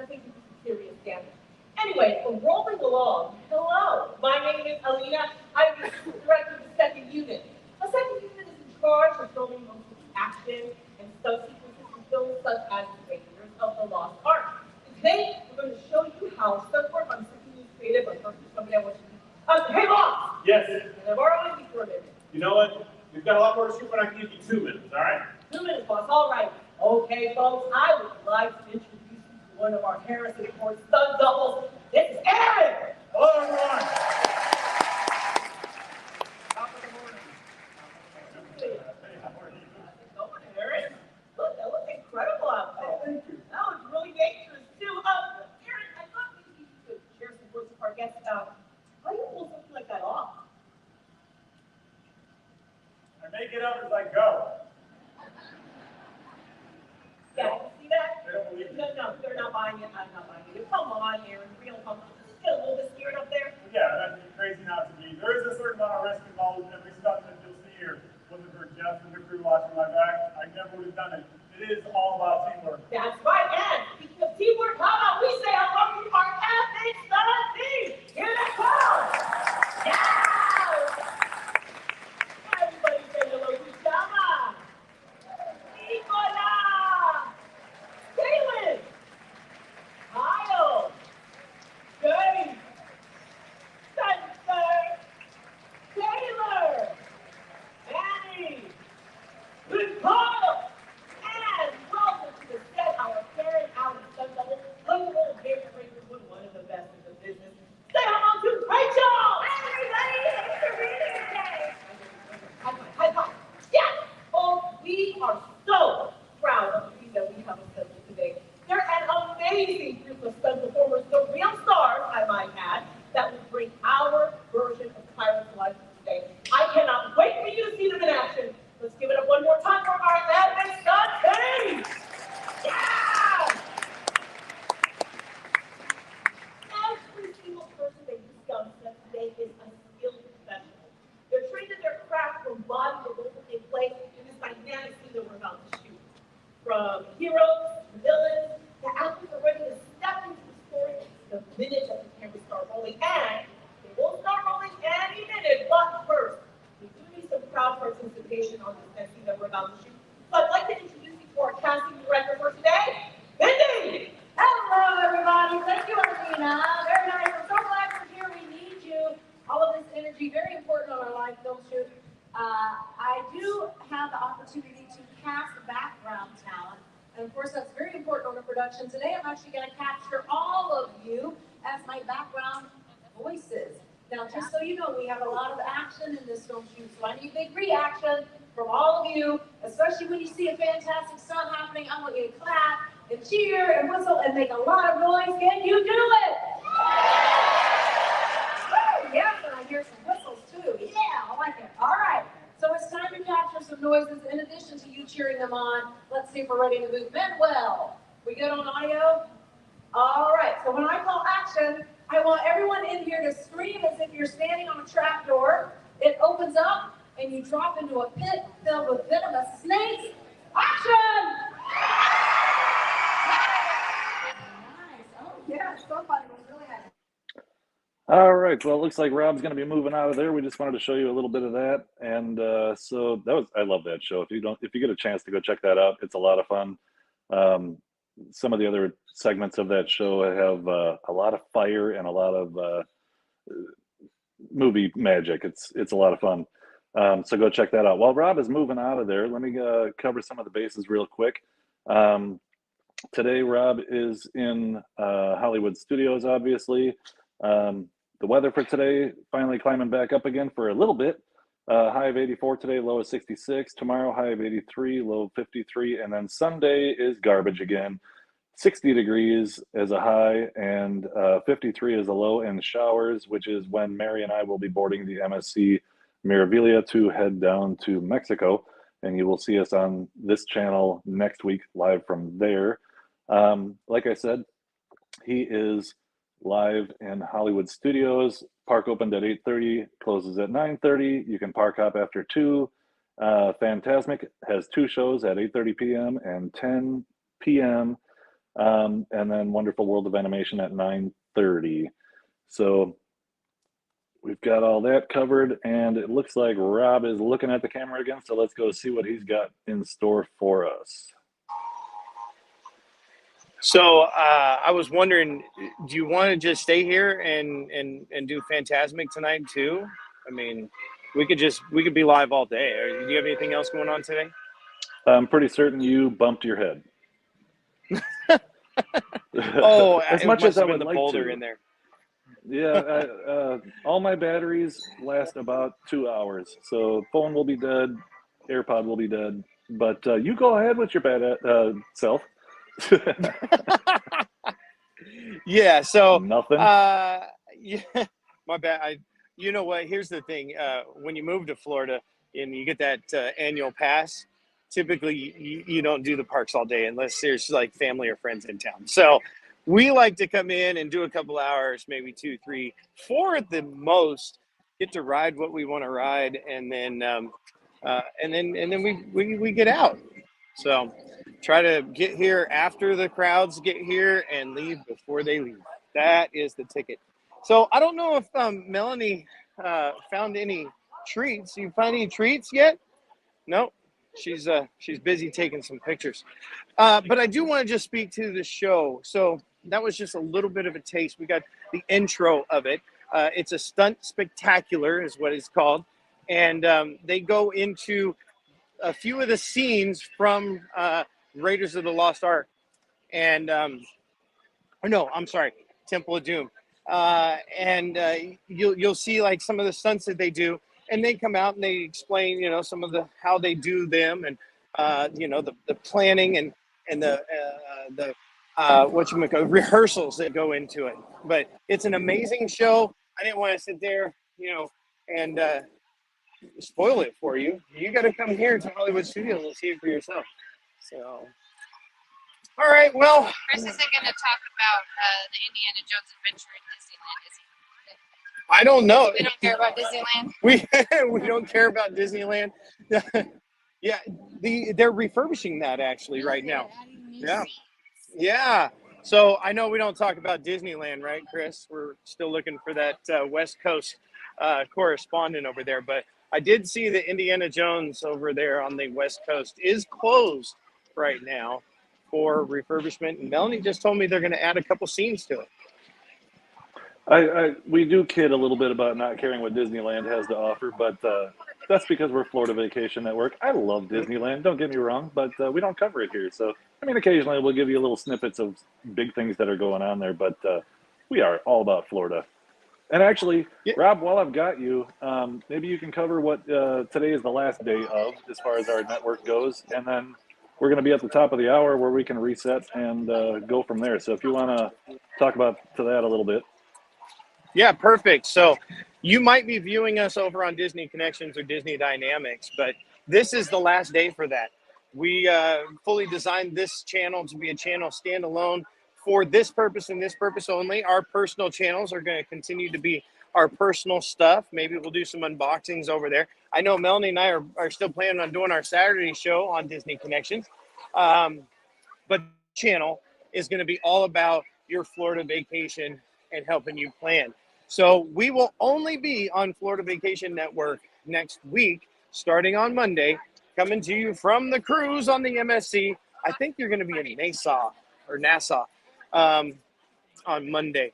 I think it's serious damage. Anyway, we're rolling along. Hello, my name is Alina. I'm the director of the second unit. The second unit is in charge of filming most of the action and stunt sequences from films such as Raiders of the Lost Ark. Today, we're going to show you how stunt work on second unit creative, but first, somebody I want you to hey, boss! Yes. And I've already been for a minute. You know what? We've got a lot more to shoot, but I can give you 2 minutes, all right? 2 minutes, boss. All right. Okay, folks, I would like to introduce you to one of our Harrison Ford stunt doubles. This is Aaron! Hello, everyone. Top of the morning. Hey, how are you? Going, Aaron? Look, that looks incredible out there. Oh, thank you. That was really dangerous, too. Aaron, I thought maybe you could share some words with our guests about how you pull something like that off. I make it up as I go. Yeah, you see that? They don't believe me. No, they're not buying it. I'm not buying it. Come on, Aaron, real humble. Just get a little bit scared up there. Yeah, that'd be crazy not to be. There is a certain amount of risk involved with every stunt that you'll see here. Wasn't for Jeff and the crew watching my back, I never would have done it. It is all about teamwork. That's right, and speaking of teamwork, how about we say hello to our epic stunt team? Here they come! Yeah! Everybody say hello to Shama, Nicola, Kaylin, Kyle, James, Spencer, Taylor, Annie, Nicole, and welcome to the set, our Karen Allen stunt double, lovable hair breaker with one of the best in the business. Say hello to Rachel! Hi, everybody! Thanks for being here today. High five. Yes! Oh, we are so proud of the team that we have assembled today. They're an amazing group of stunt performers, the real stars, I might add, that will bring our version of Pirates to life today. I cannot wait for you to see them in action. Let's give it up one more time for our epic stunt team! Yeah! Every single person that you see on set today is a skilled professional. They're trained in their craft from body to role that they play in this dynamic scene that we're about to shoot. From heroes to villains, the actors are ready to step into the story the minute that the cameras start rolling. And they will start rolling any minute, but first, we do need some crowd participation on this next scene that we're about to shoot. So I'd like to introduce you to our casting director for today, Mindy! Hello, everybody. Thank you, Arlena. Very nice. We're so glad you're here. We need you. All of this energy, very important on our live film shoot. I do have the opportunity to cast background talent. And of course, that's very important on a production. Today, I'm actually going to capture all of you as my background voices. Now, just so you know, we have a lot of action in this film shoot, so I need big reaction from all of you, especially when you see a fantastic stunt happening. I want you to clap and cheer and whistle and make a lot of noise. Can you do it? Woo! Yes, and I hear some whistles too. Yeah, I like it. All right. So it's time to capture some noises in addition to you cheering them on. Let's see if we're ready to move. Manuel, we good on audio? All right. So when I call action, I want everyone in here to scream as if you're standing on a trap door. It opens up and you drop into a pit filled with venomous snakes. Action! Nice. Oh, yeah. Somebody was really happy. All right. Well, it looks like Rob's going to be moving out of there. We just wanted to show you a little bit of that, and so that was. I love that show. If you get a chance to go check that out, it's a lot of fun. Some of the other segments of that show have a lot of fire and a lot of movie magic. It's a lot of fun. So go check that out. While Rob is moving out of there, let me cover some of the bases real quick. Today, Rob is in Hollywood Studios, obviously. The weather for today, finally climbing back up again for a little bit. High of 84 today, low of 66. Tomorrow, high of 83, low of 53. And then Sunday is garbage again. 60 degrees as a high and 53 as a low, and showers, which is when Mary and I will be boarding the MSC Meraviglia to head down to Mexico. And you will see us on this channel next week live from there. Like I said, he is live in Hollywood Studios. Park opened at 8:30, closes at 9:30. You can park hop after 2. Fantasmic has 2 shows at 8:30 p.m. and 10 p.m. And then Wonderful World of Animation at 9:30. So we've got all that covered, and it looks like Rob is looking at the camera again. So let's go see what he's got in store for us. So I was wondering, do you want to just stay here and do Fantasmic tonight too? I mean, we could be live all day. Do you have anything else going on today? I'm pretty certain you bumped your head. Oh, as much as I would the like boulder to. in there. Yeah, all my batteries last about 2 hours. So phone will be dead, AirPod will be dead. But you go ahead with your bad self. Yeah. So nothing. Yeah, my bad. You know what? Here's the thing. When you move to Florida and you get that annual pass, typically you don't do the parks all day unless there's like family or friends in town. So we like to come in and do a couple hours, maybe 2, 3, 4 at the most, get to ride what we want to ride, and then we get out. So try to get here after the crowds get here and leave before they leave. That is the ticket. So I don't know if Melanie found any treats. You find any treats yet? No. She's busy taking some pictures. But I do want to just speak to the show. So that was just a little bit of a taste. We got the intro of it. It's a stunt spectacular is what it's called. And they go into a few of the scenes from Raiders of the Lost Ark. And, no, I'm sorry, Temple of Doom. You'll see like some of the stunts that they do. And they come out and they explain, you know, some of the how they do them, and you know, the planning and the rehearsals that go into it. But it's an amazing show. I didn't want to sit there, you know, and spoil it for you. You got to come here to Hollywood Studios and see it for yourself. So, all right, well, Chris isn't going to talk about the Indiana Jones Adventure in Disneyland, is he? I don't know. We don't care about Disneyland. We don't care about Disneyland. Yeah, they're refurbishing that actually right now. Yeah. So I know we don't talk about Disneyland, right, Chris? We're still looking for that West Coast correspondent over there. But I did see that Indiana Jones over there on the West Coast is closed right now for refurbishment. And Melanie just told me they're going to add a couple scenes to it. We do kid a little bit about not caring what Disneyland has to offer, but that's because we're Florida Vacation Network. I love Disneyland, don't get me wrong, but we don't cover it here. So, I mean, occasionally we'll give you little snippets of big things that are going on there, but we are all about Florida. And actually, yeah. Rob, while I've got you, maybe you can cover what today is the last day of as far as our network goes, and then we're going to be at the top of the hour where we can reset and go from there. So if you want to talk about to that a little bit. Yeah, perfect. So you might be viewing us over on Disney Connections or Disney Dynamics, but this is the last day for that. We fully designed this channel to be a channel standalone for this purpose and this purpose only. Our personal channels are going to continue to be our personal stuff. Maybe we'll do some unboxings over there. I know Melanie and I are still planning on doing our Saturday show on Disney Connections. But the channel is going to be all about your Florida vacation and helping you plan. So we will only be on Florida Vacation Network next week, starting on Monday, coming to you from the cruise on the MSC. I think you're going to be in Nassau on Monday,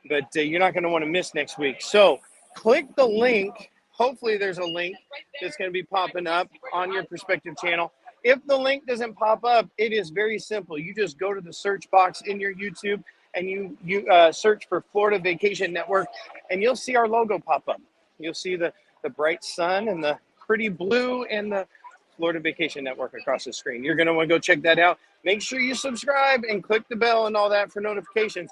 but you're not going to want to miss next week. So click the link. Hopefully there's a link that's going to be popping up on your Perspective channel. If the link doesn't pop up, it is very simple. You just go to the search box in your YouTube and you search for Florida Vacation Network, and you'll see our logo pop up. You'll see the bright sun and the pretty blue and the Florida Vacation Network across the screen. You're going to want to go check that out. Make sure you subscribe and click the bell and all that for notifications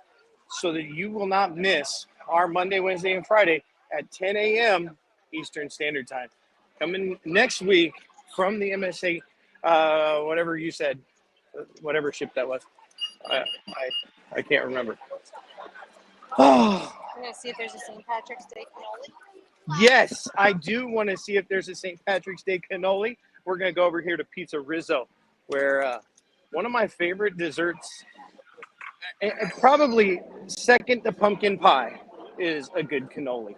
so that you will not miss our Monday, Wednesday, and Friday at 10 a.m. Eastern Standard Time. Coming next week from the MSA, whatever you said, whatever ship that was. I can't remember. Oh, I'm gonna see if there's a St. Patrick's Day cannoli. yes, I do want to see if there's a St. Patrick's Day cannoli. We're going to go over here to Pizza Rizzo, where one of my favorite desserts, probably second to pumpkin pie, is a good cannoli.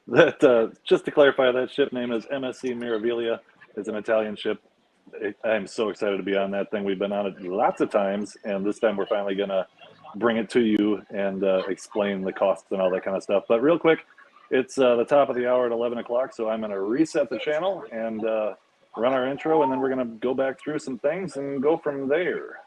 That just to clarify, that ship name is MSC Meraviglia. It's an Italian ship. I'm so excited to be on that thing. We've been on it lots of times, and this time we're finally gonna bring it to you and explain the costs and all that kind of stuff. But real quick, it's the top of the hour at 11 o'clock, so I'm gonna reset the channel and run our intro, and then we're gonna go back through some things and go from there.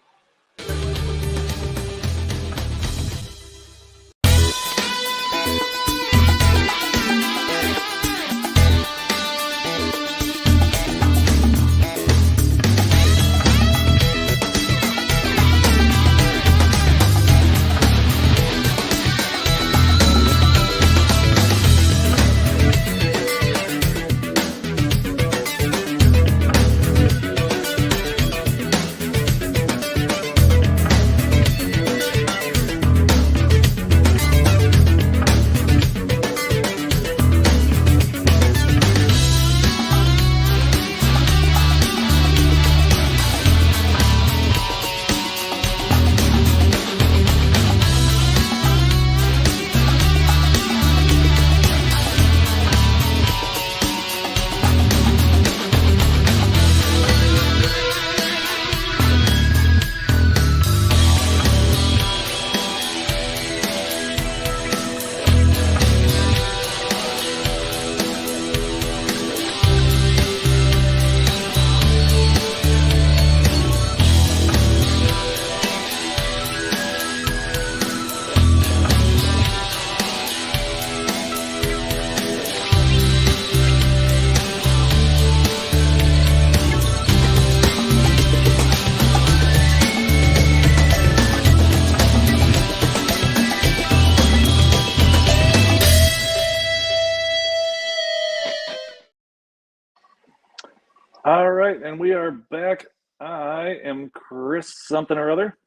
All right, and we are back. I am Chris something or other,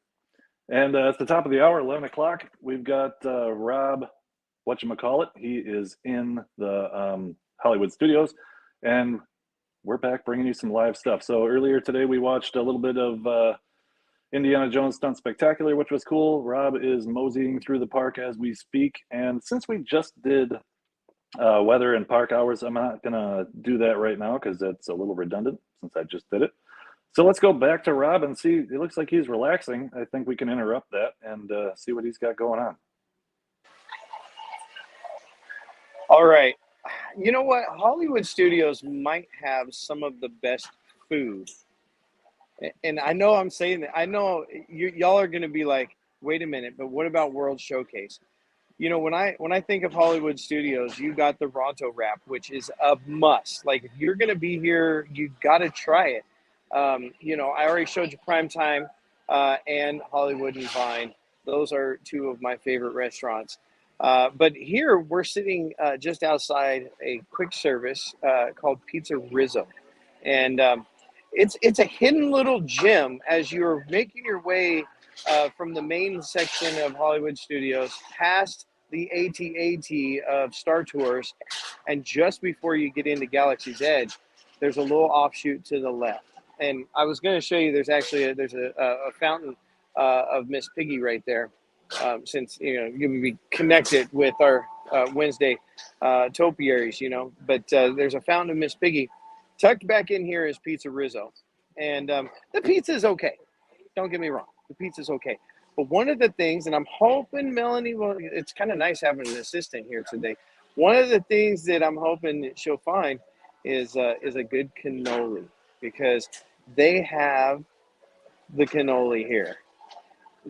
and it's the top of the hour, 11 o'clock. We've got Rob, whatchamacallit. He is in the Hollywood studios, and we're back bringing you some live stuff. So earlier today, we watched a little bit of Indiana Jones Stunt Spectacular, which was cool. Rob is moseying through the park as we speak, and since we just did weather and park hours, I'm not gonna do that right now because that's a little redundant since I just did it. So let's go back to Rob and see. It looks like he's relaxing. I think we can interrupt that and see what he's got going on. All right. You know what? Hollywood Studios might have some of the best food. And I know I'm saying that. I know y'all are going to be like, wait a minute, but what about World Showcase? You know, when I think of Hollywood Studios, you got the Ronto wrap, which is a must. Like, if you're going to be here, you got to try it. You know, I already showed you Primetime and Hollywood and Vine. Those are two of my favorite restaurants. But here we're sitting just outside a quick service called Pizza Rizzo. And it's a hidden little gem as you're making your way from the main section of Hollywood Studios past the AT-AT of Star Tours, and just before you get into Galaxy's Edge, there's a little offshoot to the left. And I was going to show you, there's a fountain of Miss Piggy right there, since you know you can be connected with our Wednesday topiaries, you know. But there's a fountain of Miss Piggy. Tucked back in here is Pizza Rizzo, and the pizza's okay. Don't get me wrong. The pizza's okay. But one of the things, and I'm hoping Melanie will, it's kind of nice having an assistant here today. one of the things that I'm hoping that she'll find is a good cannoli, because they have the cannoli here.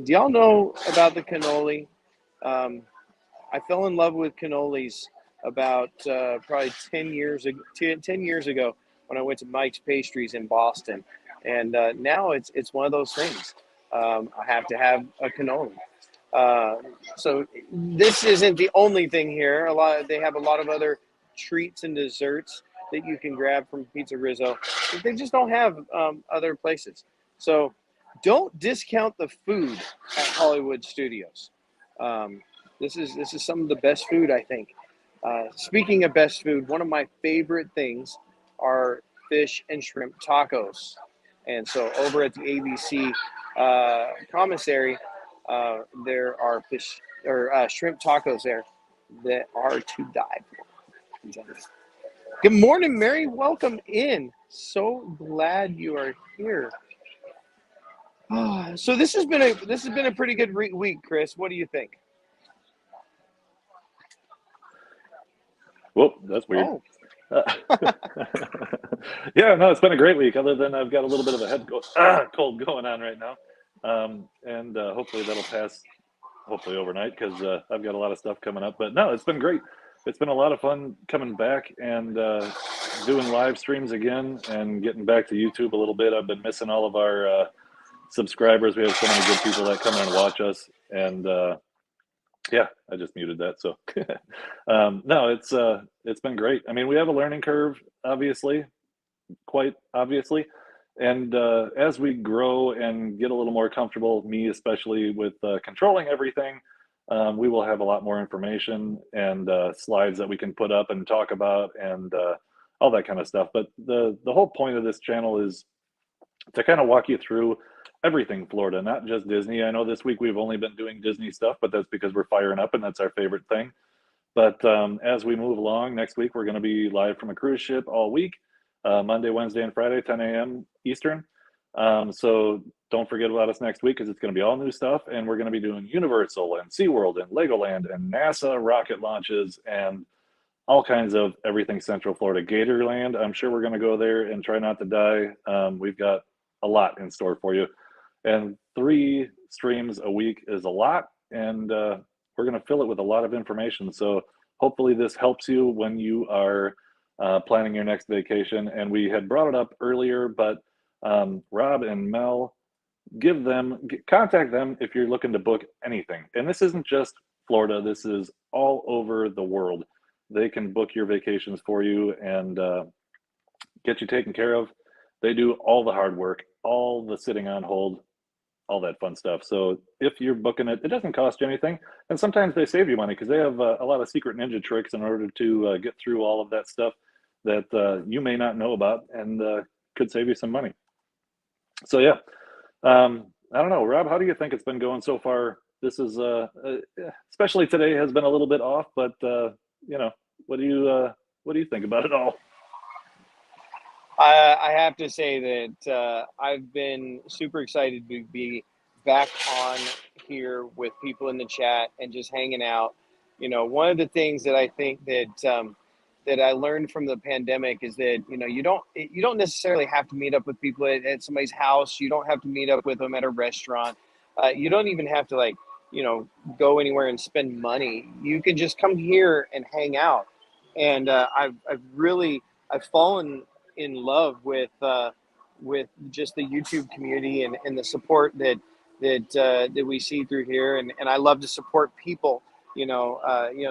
Do y'all know about the cannoli? I fell in love with cannolis about probably 10 years ago when I went to Mike's Pastries in Boston, and now it's one of those things. I have to have a cannoli. So this isn't the only thing here. They have a lot of other treats and desserts that you can grab from Pizza Rizzo that they just don't have other places. So don't discount the food at Hollywood Studios. This is some of the best food, I think. Speaking of best food, one of my favorite things are fish and shrimp tacos. And so over at the ABC commissary, there are fish or shrimp tacos there that are to die for. Good morning, Mary. Welcome in. So glad you are here. So this has been a pretty good week, Chris. What do you think? Whoa, that's weird. Oh. Yeah, no, it's been a great week. Other than I've got a little bit of a head cold going on right now, and hopefully that'll pass. Hopefully overnight, because I've got a lot of stuff coming up. But no, it's been great. It's been a lot of fun coming back and doing live streams again and getting back to YouTube a little bit. I've been missing all of our subscribers. We have so many good people that come in and watch us. And yeah, I just muted that. So no, it's been great. I mean, we have a learning curve, obviously, quite obviously. And as we grow and get a little more comfortable, me especially, with controlling everything, we will have a lot more information and slides that we can put up and talk about and all that kind of stuff. But the whole point of this channel is to kind of walk you through everything Florida, not just Disney. I know this week we've only been doing Disney stuff, but that's because we're firing up and that's our favorite thing. But as we move along, next week we're going to be live from a cruise ship all week. Monday, Wednesday, and Friday, 10 a.m. Eastern. So don't forget about us next week, because it's going to be all new stuff. And we're going to be doing Universal and SeaWorld and Legoland and NASA rocket launches and all kinds of everything Central Florida. Gatorland, I'm sure we're going to go there and try not to die. We've got a lot in store for you. And 3 streams a week is a lot. And we're going to fill it with a lot of information. So hopefully this helps you when you are planning your next vacation. And we had brought it up earlier, but Rob and Mel, contact them if you're looking to book anything. And this isn't just Florida, this is all over the world. They can book your vacations for you and get you taken care of. They do all the hard work, all the sitting on hold, all that fun stuff. So if you're booking it, it doesn't cost you anything. And sometimes they save you money, because they have a lot of secret ninja tricks in order to get through all of that stuff that you may not know about, and could save you some money. So yeah, I don't know, Rob, how do you think it's been going so far? This is especially today has been a little bit off, but you know, what do you think about it all? I have to say that I've been super excited to be back on here with people in the chat and just hanging out. You know, one of the things that I think that that I learned from the pandemic is that, you know, you don't necessarily have to meet up with people at somebody's house. You don't have to meet up with them at a restaurant. You don't even have to, like, you know, go anywhere and spend money. You can just come here and hang out. And I've fallen in love with just the YouTube community and the support that we see through here. And I love to support people. You know,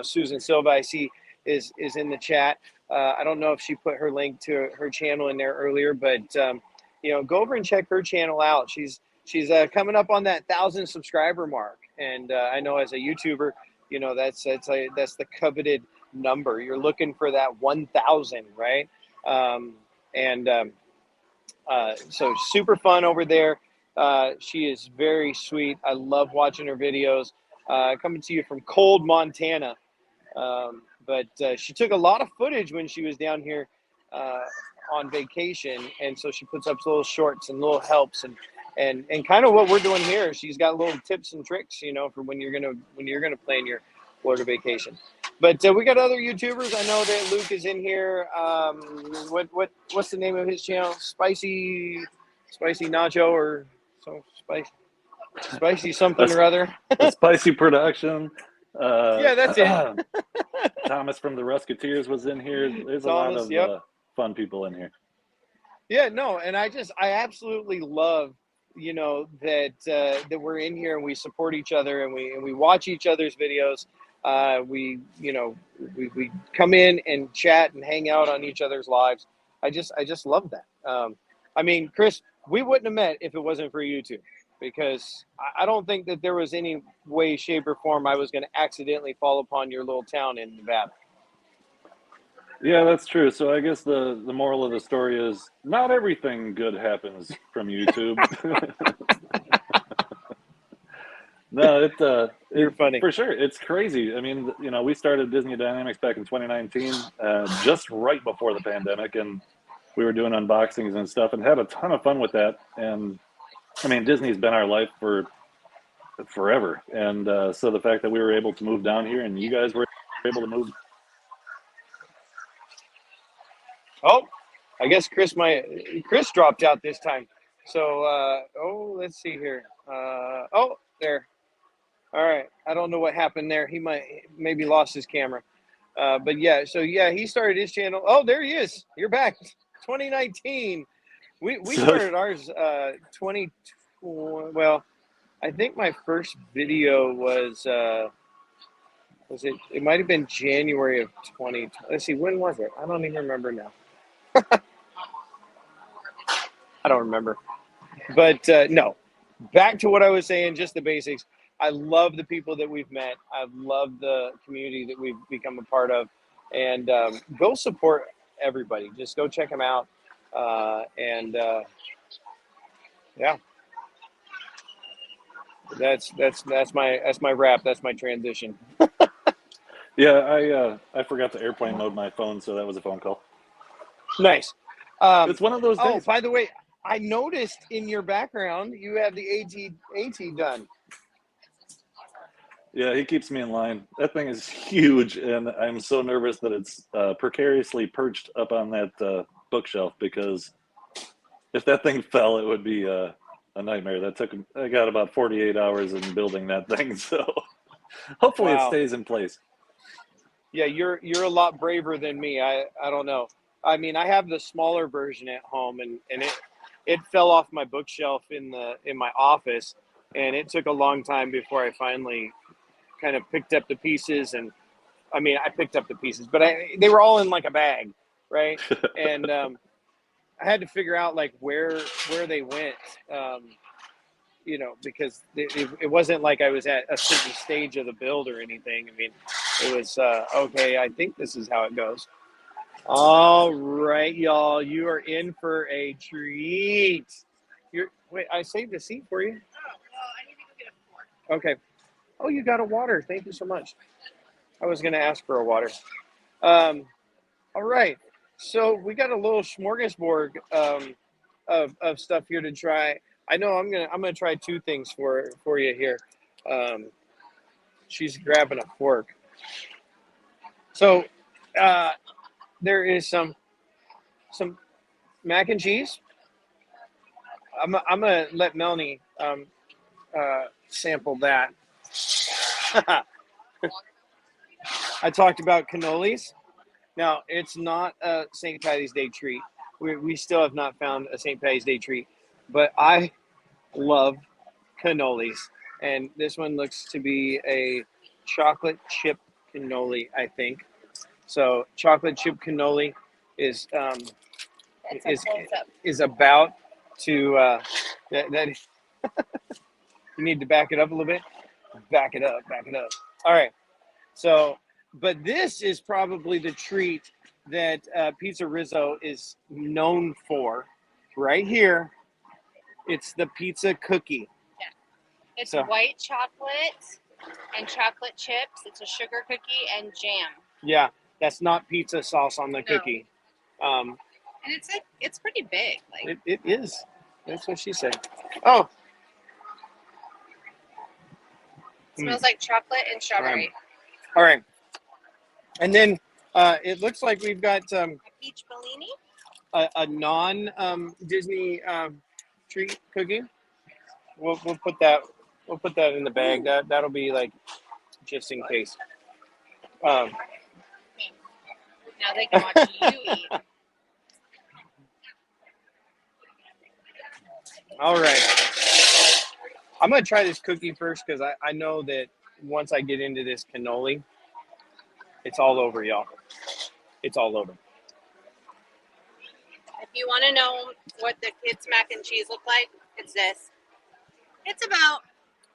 Susan Silva, I see, is in the chat. I don't know if she put her link to her channel in there earlier, but you know, go over and check her channel out. She's coming up on that 1,000 subscriber mark, and I know as a YouTuber, you know, that's the coveted number. You're looking for that 1,000, right? So super fun over there. She is very sweet. I love watching her videos. Coming to you from cold Montana. But she took a lot of footage when she was down here on vacation, and so she puts up little shorts and little helps and kind of what we're doing here. She's got little tips and tricks, you know, for when you're gonna plan your Florida vacation. But we got other YouTubers. I know that Luke is in here. What's the name of his channel? Spicy Nacho or so spicy something or other. A Spicy Production. Yeah, that's it. Thomas from the Rusketeers was in here. There's a Thomas, lot yep. of fun people in here. Yeah, no, and I absolutely love, that we're in here and we support each other and we watch each other's videos. We come in and chat and hang out on each other's lives. I just love that. I mean, Chris, we wouldn't have met if it wasn't for YouTube, because I don't think that there was any way, shape, or form I was going to accidentally fall upon your little town in Nevada. Yeah, that's true. So I guess the moral of the story is not everything good happens from YouTube. No, You're funny. For sure. It's crazy. I mean, we started Disney Dynamics back in 2019, just right before the pandemic, and we were doing unboxings and stuff and had a ton of fun with that. And I mean, Disney's been our life for forever. And so the fact that we were able to move down here and you guys were able to move. Oh, I guess Chris dropped out this time. So, let's see here. There. All right. I don't know what happened there. He maybe lost his camera. But yeah, so yeah, he started his channel. Oh, there he is. You're back. 2019. We started ours 20. Well, I think my first video was it might have been January of 20. Let's see, when was it? I don't even remember now. I don't remember. But no, back to what I was saying, just the basics. I love the people that we've met. I love the community that we've become a part of. And go support everybody. Just go check them out. Yeah. That's my wrap. That's my transition. Yeah, I forgot to airplane mode my phone, so that was a phone call. Nice. It's one of those days. Oh, by the way, I noticed in your background you have the AT done. Yeah, he keeps me in line. That thing is huge, and I'm so nervous that it's precariously perched up on that bookshelf, because if that thing fell, it would be a nightmare. I got about 48 hours in building that thing, so hopefully It stays in place. Yeah, you're a lot braver than me. I don't know. I mean, I have the smaller version at home, and it fell off my bookshelf in my office, and it took a long time before I finally kind of picked up the pieces. And I mean, I picked up the pieces, but they were all in like a bag, right? And I had to figure out like where they went, because it wasn't like I was at a certain stage of the build or anything. I mean, it was okay. I think this is how it goes. All right, y'all, you are in for a treat. Wait, I saved a seat for you. Oh, well, I need to go get a fork. Okay. Oh, you got a water. Thank you so much. I was going to ask for a water. All right. So we got a little smorgasbord of stuff here to try. I know I'm gonna try two things for you here. She's grabbing a fork. So there is some mac and cheese. I'm gonna let Melanie sample that. I talked about cannolis. Now, it's not a St. Patty's Day treat. We still have not found a St. Patty's Day treat, but I love cannolis. And this one looks to be a chocolate chip cannoli, I think. So chocolate chip cannoli is about to that you need to back it up a little bit. Back it up. All right. So, but this is probably the treat that Pizza Rizzo is known for. Right here, it's the pizza cookie. Yeah, it's white chocolate and chocolate chips. It's a sugar cookie and jam. Yeah, that's not pizza sauce on the cookie. And it's pretty big. Like it is. That's what she said. Oh. It smells like chocolate and strawberry. All right. And then it looks like we've got A peach Bellini. a non Disney treat cookie. We'll put that in the bag. That'll be like just in case. Now they can watch you eat. All right. I'm gonna try this cookie first because I know that once I get into this cannoli, it's all over, y'all. It's all over. If you want to know what the kids' mac and cheese look like, it's this. It's about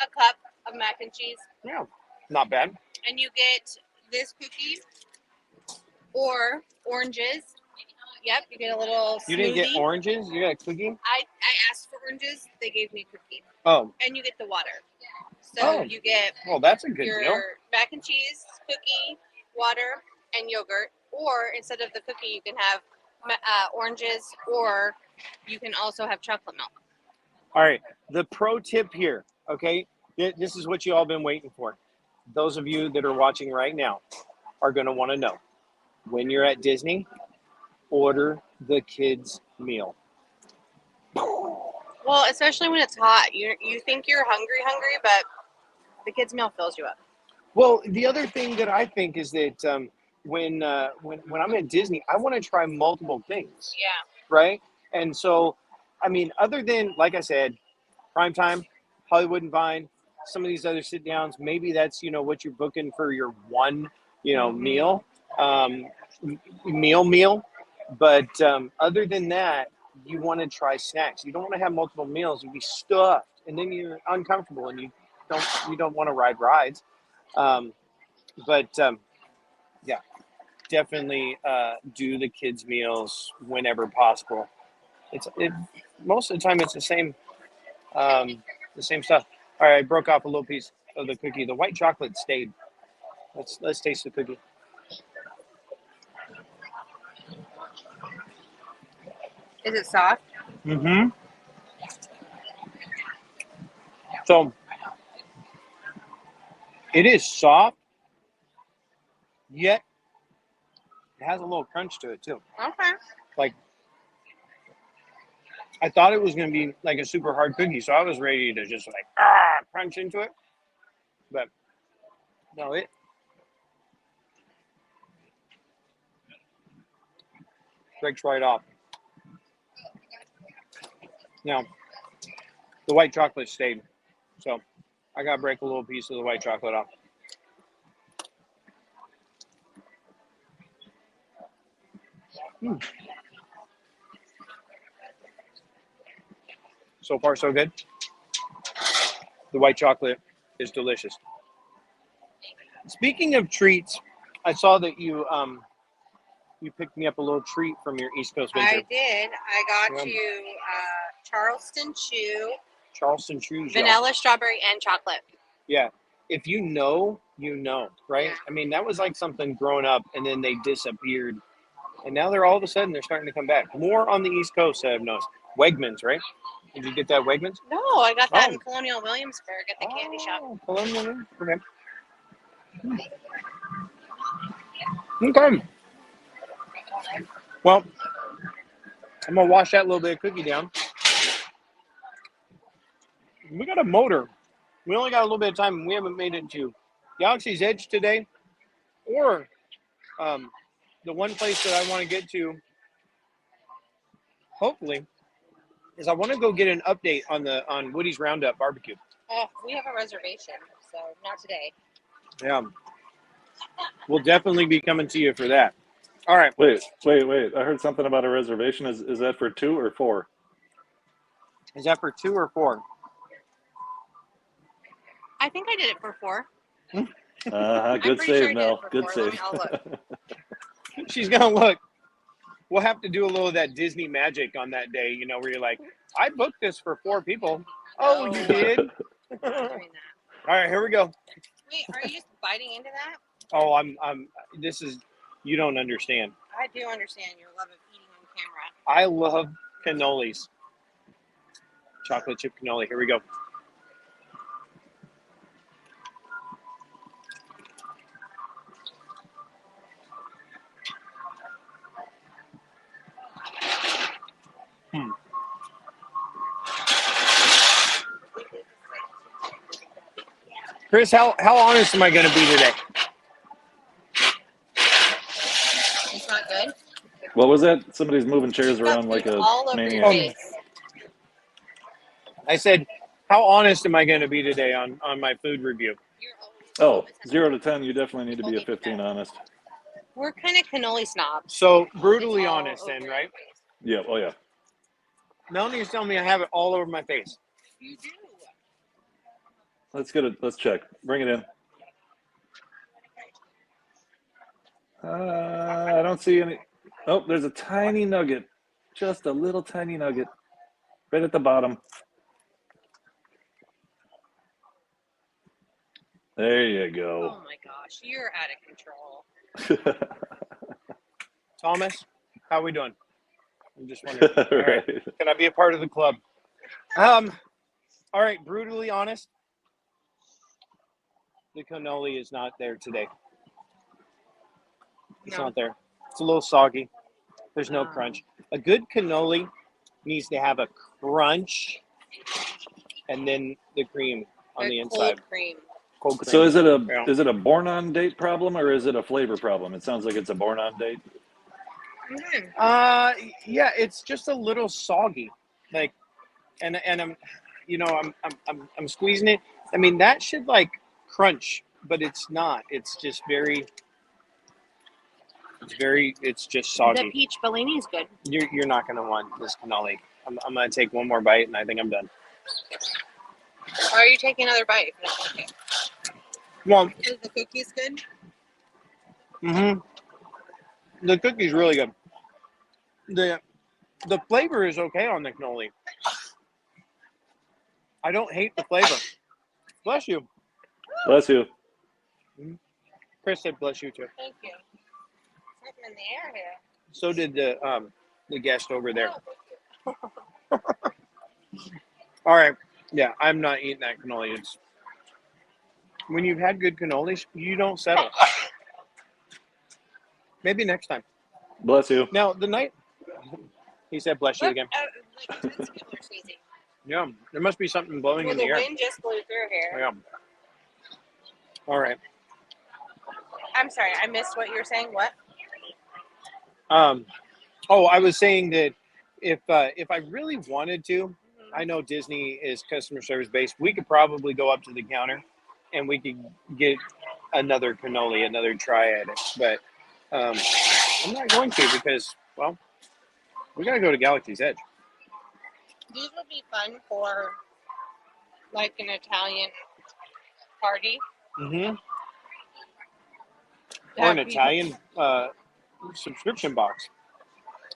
a cup of mac and cheese, Yeah, not bad. and you get this cookie or oranges. Yep, you get a little smoothie. You didn't get oranges? You got a cookie? I asked for oranges. They gave me a cookie. Oh, And you get the water. So Oh. you get well, that's a good your deal. mac and cheese, cookie, water, and yogurt. Or instead of the cookie, you can have oranges, or you can also have chocolate milk. All right. The pro tip here, okay? This is what you all been waiting for. Those of you that are watching right now are going to want to know. When you're at Disney, order the kids' meal. Well, especially when it's hot. You think you're hungry, but the kids' meal fills you up. Well, the other thing that I think is that when I'm at Disney, I want to try multiple things, Yeah. right? And so, I mean, other than, like I said, Primetime, Hollywood and Vine, some of these other sit downs, maybe that's, what you're booking for your one, meal, meal. But other than that, you want to try snacks. You don't want to have multiple meals and be stuffed, and then you're uncomfortable and you don't want to ride rides. Yeah, definitely do the kids' meals whenever possible. Most of the time it's the same stuff. All right, I broke off a little piece of the cookie. The white chocolate stayed. Let's taste the cookie. Is it soft? Mm-hmm. So it is soft, yet it has a little crunch to it too. Okay. Like, I thought it was going to be like a super hard cookie, so I was ready to just crunch into it. But no, it breaks right off. Now, the white chocolate stayed, so I got to break a little piece of the white chocolate off. So far, so good. The white chocolate is delicious. Speaking of treats, I saw that you picked me up a little treat from your East Coast venture. I did. I got Yum. you Charleston Chew, Charleston Chews, y'all. vanilla, strawberry, and chocolate. Yeah. If you know, right? Yeah. I mean, that was like something growing up and then they disappeared. And now they're all of a sudden they're starting to come back. More on the East Coast, I've noticed. Wegmans, right? Did you get that Wegmans? No, I got that Oh. in Colonial Williamsburg at the candy shop. Colonial. Okay. Okay. Well, I'm gonna wash that little bit of cookie down. We got a motor. We only got a little bit of time, and we haven't made it to Galaxy's Edge today, or the one place that I want to get to, hopefully, is I want to go get an update on Woody's Roundup Barbecue. Oh, we have a reservation, so not today. Yeah, we'll definitely be coming to you for that. All right. Wait. I heard something about a reservation. Is that for 2 or 4? Is that for 2 or 4? I think I did it for 4. Good pretty save, sure I did Mel. it for Good 4. save. I'll look. She's gonna look. We'll have to do a little of that Disney magic on that day, where you're like, I booked this for 4 people. Oh, you did? I'm not doing that. All right, here we go. Wait, are you just biting into that? Oh, you don't understand. I do understand your love of eating on camera. I love cannolis. Chocolate chip cannoli. Here we go. Chris, how honest am I going to be today? It's not good. What was that? Somebody's moving chairs around like a all over your maniac. face. I said, how honest am I going to be today on my food review? You're always Oh, 0 to 10, you definitely need to be a 15 honest. We're kind of cannoli snobs. So brutally It's all honest then, over right? your face. Yeah, oh yeah. Melanie's telling me I have it all over my face. You do. Let's get it. Let's check. Bring it in. I don't see any. Oh, there's a tiny nugget. Just a little tiny nugget. Right at the bottom. There you Oh go. my gosh, you're out of control. Thomas, how are we doing? I'm just wondering. All right. Right. Can I be a part of the club? All right, brutally honest. The cannoli is not there today. It's No. not there. It's a little soggy. There's no crunch. A good cannoli needs to have a crunch and then the cream on the inside. Cold cream. Cold cream. So is it Yeah. a born on date problem or is it a flavor problem? It sounds like it's a born on date. Yeah, it's just a little soggy. Like, and I'm, I'm squeezing it. I mean, that should like crunch, but it's not. It's just it's just soggy. The peach Bellini is good. You're not gonna want this cannoli. I'm gonna take one more bite and I think I'm done. Or are you taking another bite? Okay. Well, Is the cookies good? the cookie's really good. The flavor is okay on the cannoli. I don't hate the flavor. Bless you. Bless you. Chris said bless you too. Thank you. Something in the air here. So did the guest over there. All right. Yeah, I'm not eating that cannoli. It's when you've had good cannolis, you don't settle. Maybe next time. Bless you. Now the night he said bless you again. Like 10 people are sneezing. Yeah, there must be something blowing Well, in the air. wind just blew through here. Yeah. All right. I'm sorry, I missed what you were saying. What? Oh, I was saying that if I really wanted to, I know Disney is customer service based. We could probably go up to the counter and we could get another cannoli, another try at it. But I'm not going to because, well, we got to go to Galaxy's Edge. These would be fun for like an Italian party. Mm-hmm. Or an Italian subscription box.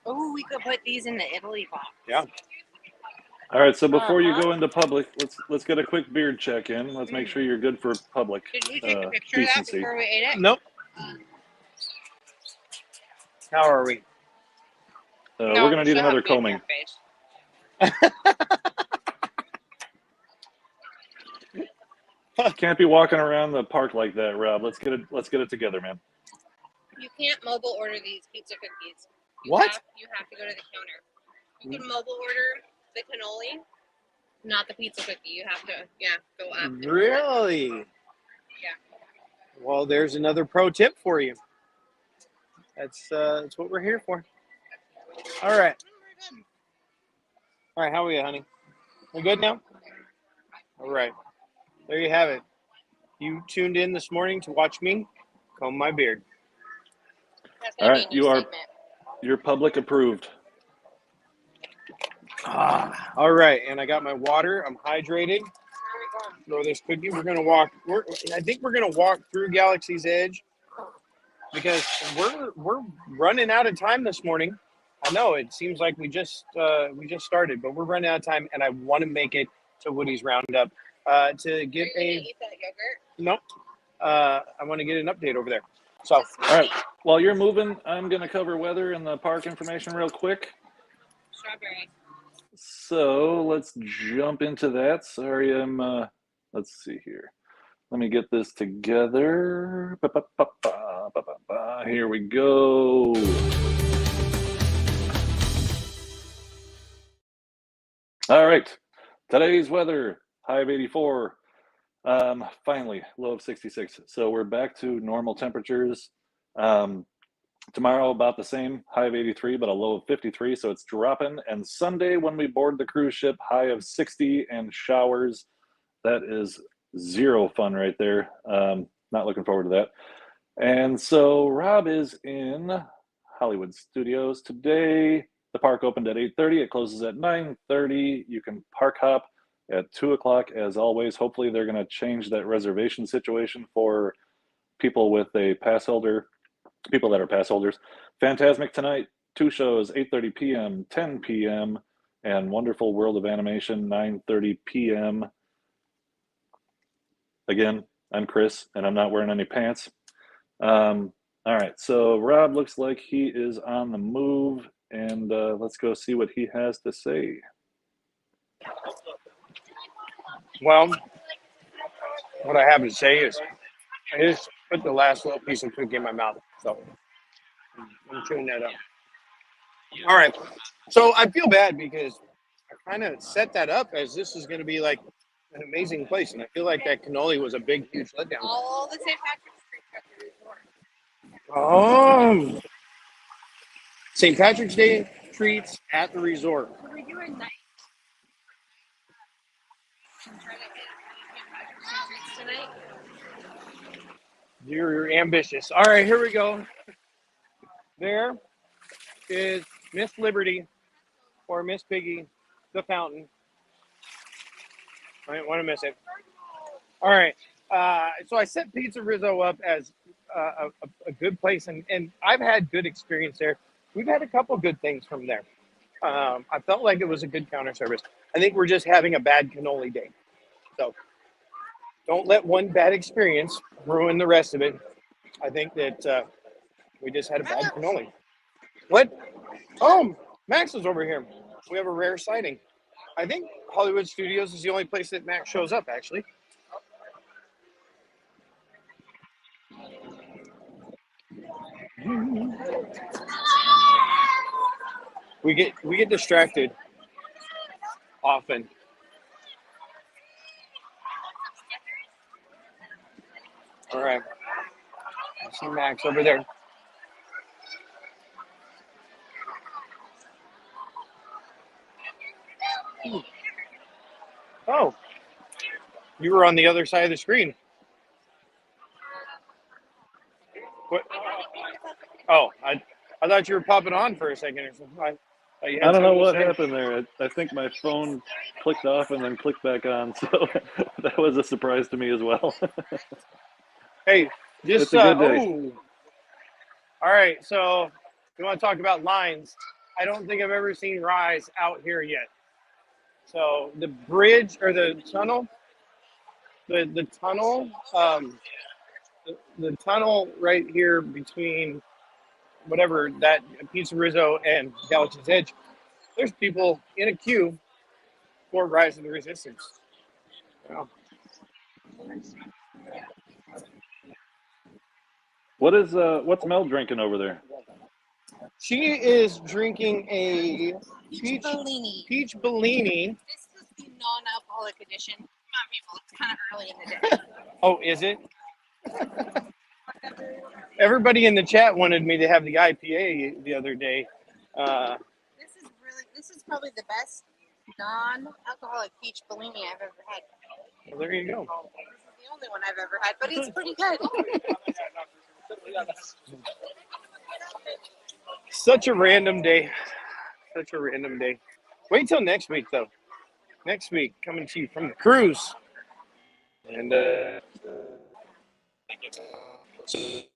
Oh, we could put these in the Italy box. Yeah. All right, so before you go into public, let's get a quick beard check in. Let's make sure you're good for public Did you take a picture of that decency. before we ate it? Nope. How are we? No, We're gonna need she'll have another beard in combing. her face. Can't be walking around the park like that, Rob. Let's get it together, man. You can't mobile order these pizza cookies. What? You have to go to the counter. You can mobile order the cannoli, not the pizza cookie. You have to, go up. Really? Yeah. Well, there's another pro tip for you. That's what we're here for. All right. All right, how are you, honey? We good now? All right. There you have it. You tuned in this morning to watch me comb my beard. That's All gonna right, be a new statement. you're public approved. All right, and I got my water. I'm hydrated. Throw this cookie. I think we're gonna walk through Galaxy's Edge because we're running out of time this morning. I know it seems like we just started, but we're running out of time, and I want to make it to Woody's Roundup to get Are you gonna eat that yogurt? nope. I want to get an update over there. So All right, while you're moving, I'm gonna cover weather and the park information real quick. Strawberry. So let's jump into that. Sorry, let's see here. Let me get this together. Here we go. All right, today's weather, high of 84. Finally, low of 66. So we're back to normal temperatures. Tomorrow about the same, high of 83, but a low of 53. So it's dropping. And Sunday when we board the cruise ship, high of 60 and showers. That is zero fun right there. Not looking forward to that. And so Rob is in Hollywood Studios today. The park opened at 8:30. It closes at 9:30. You can park hop at 2 o'clock as always. Hopefully they're going to change that reservation situation for people with a pass holder, people that are pass holders. Fantasmic tonight, 2 shows, 8:30 p.m., 10 p.m., and Wonderful World of Animation, 9:30 p.m. Again, I'm Chris, and I'm not wearing any pants. All right, so Rob looks like he is on the move, and let's go see what he has to say. Well, what I have to say is I just put the last little piece of cookie in my mouth, so I'm chewing that up. All right, so I feel bad because I kind of set that up as this is going to be like an amazing place, and I feel like that cannoli was a big, huge letdown. All the St. Patrick's treats at the resort. St. Patrick's Day treats at the resort. We're doing night. Try to hit St. Patrick's Day treats tonight. You're ambitious. All right, here we go. There is Miss Liberty or Miss Piggy, the fountain. I didn't want to miss it. All right. So I set Pizza Rizzo up as a good place, and I've had good experience there. We've had a couple good things from there. I felt like it was a good counter service. I think we're just having a bad cannoli day. So don't let one bad experience ruin the rest of it. I think that we just had a bad cannoli. What? Oh, Max is over here. We have a rare sighting. I think Hollywood Studios is the only place that Max shows up, actually. We get distracted often. All right. I see Max over there. Oh, you were on the other side of the screen. What? Oh, I thought you were popping on for a second or something. I don't know what happened there. I think my phone clicked off and then clicked back on, so that was a surprise to me as well. Hey, just it's a good day. All right, so we want to talk about lines. I don't think I've ever seen Rise out here yet. So the bridge or the tunnel, the tunnel right here between whatever that Pizza Rizzo and Galaxy's Edge, there's people in a queue for Rise of the Resistance. Wow. What's Mel drinking over there? She is drinking a Peach Bellini. Peach Bellini. This is the non-alcoholic edition. Come on, people. It's kind of early in the day. Oh, is it? Everybody in the chat wanted me to have the IPA the other day. This is probably the best non-alcoholic peach Bellini I've ever had. Well, there you go. This is the only one I've ever had, but it's pretty good. Such a random day. Such a random day. Wait till next week, though. Next week, coming to you from the cruise. And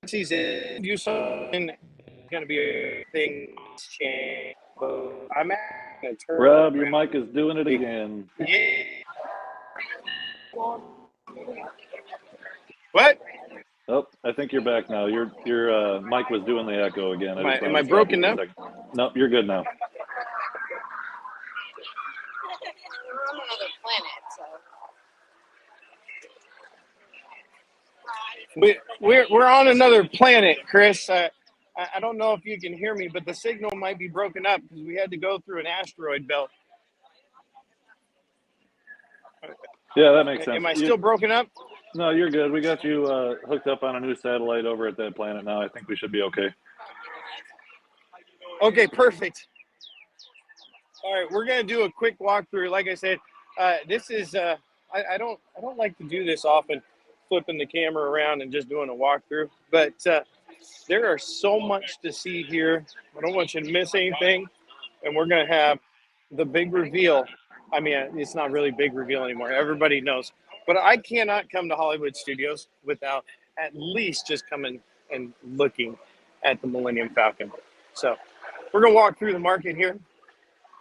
season, you something going to be a thing. I'm at Rob, your mic is doing it again. Yeah. What? Oh, I think you're back now. Your mic was doing the echo again. Am I broken now? Nope, you're good now. We're on another planet, so. We're on another planet, Chris. I don't know if you can hear me, but the signal might be broken up because we had to go through an asteroid belt. Yeah, that makes sense. Am I still broken up? No, you're good. We got you hooked up on a new satellite over at that planet now. I think we should be okay. Okay, perfect. All right, we're gonna do a quick walkthrough. Like I said, this is I don't like to do this often, flipping the camera around and just doing a walkthrough. But there are so much to see here. I don't want you to miss anything, and we're gonna have the big reveal. I mean, it's not really big reveal anymore. Everybody knows. But I cannot come to Hollywood Studios without at least just coming and looking at the Millennium Falcon. So we're gonna walk through the market here.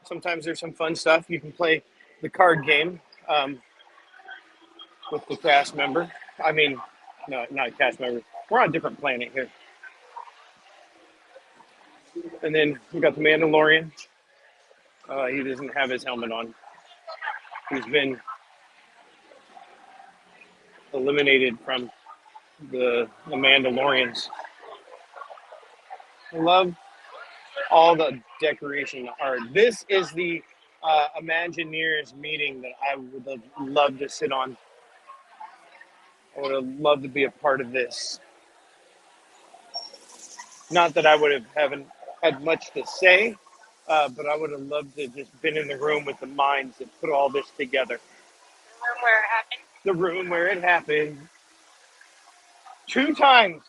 Sometimes there's some fun stuff. You can play the card game with the cast member. I mean, no, not a cast member. We're on a different planet here. And then we got the Mandalorian. He doesn't have his helmet on. He's been eliminated from the Mandalorians. I love all the decoration art. This is the Imagineers meeting that I would have loved to sit on. I would have loved to be a part of this. Not that I would have haven't had much to say, but I would have loved to just been in the room with the minds that put all this together. The room where it happened. 2 times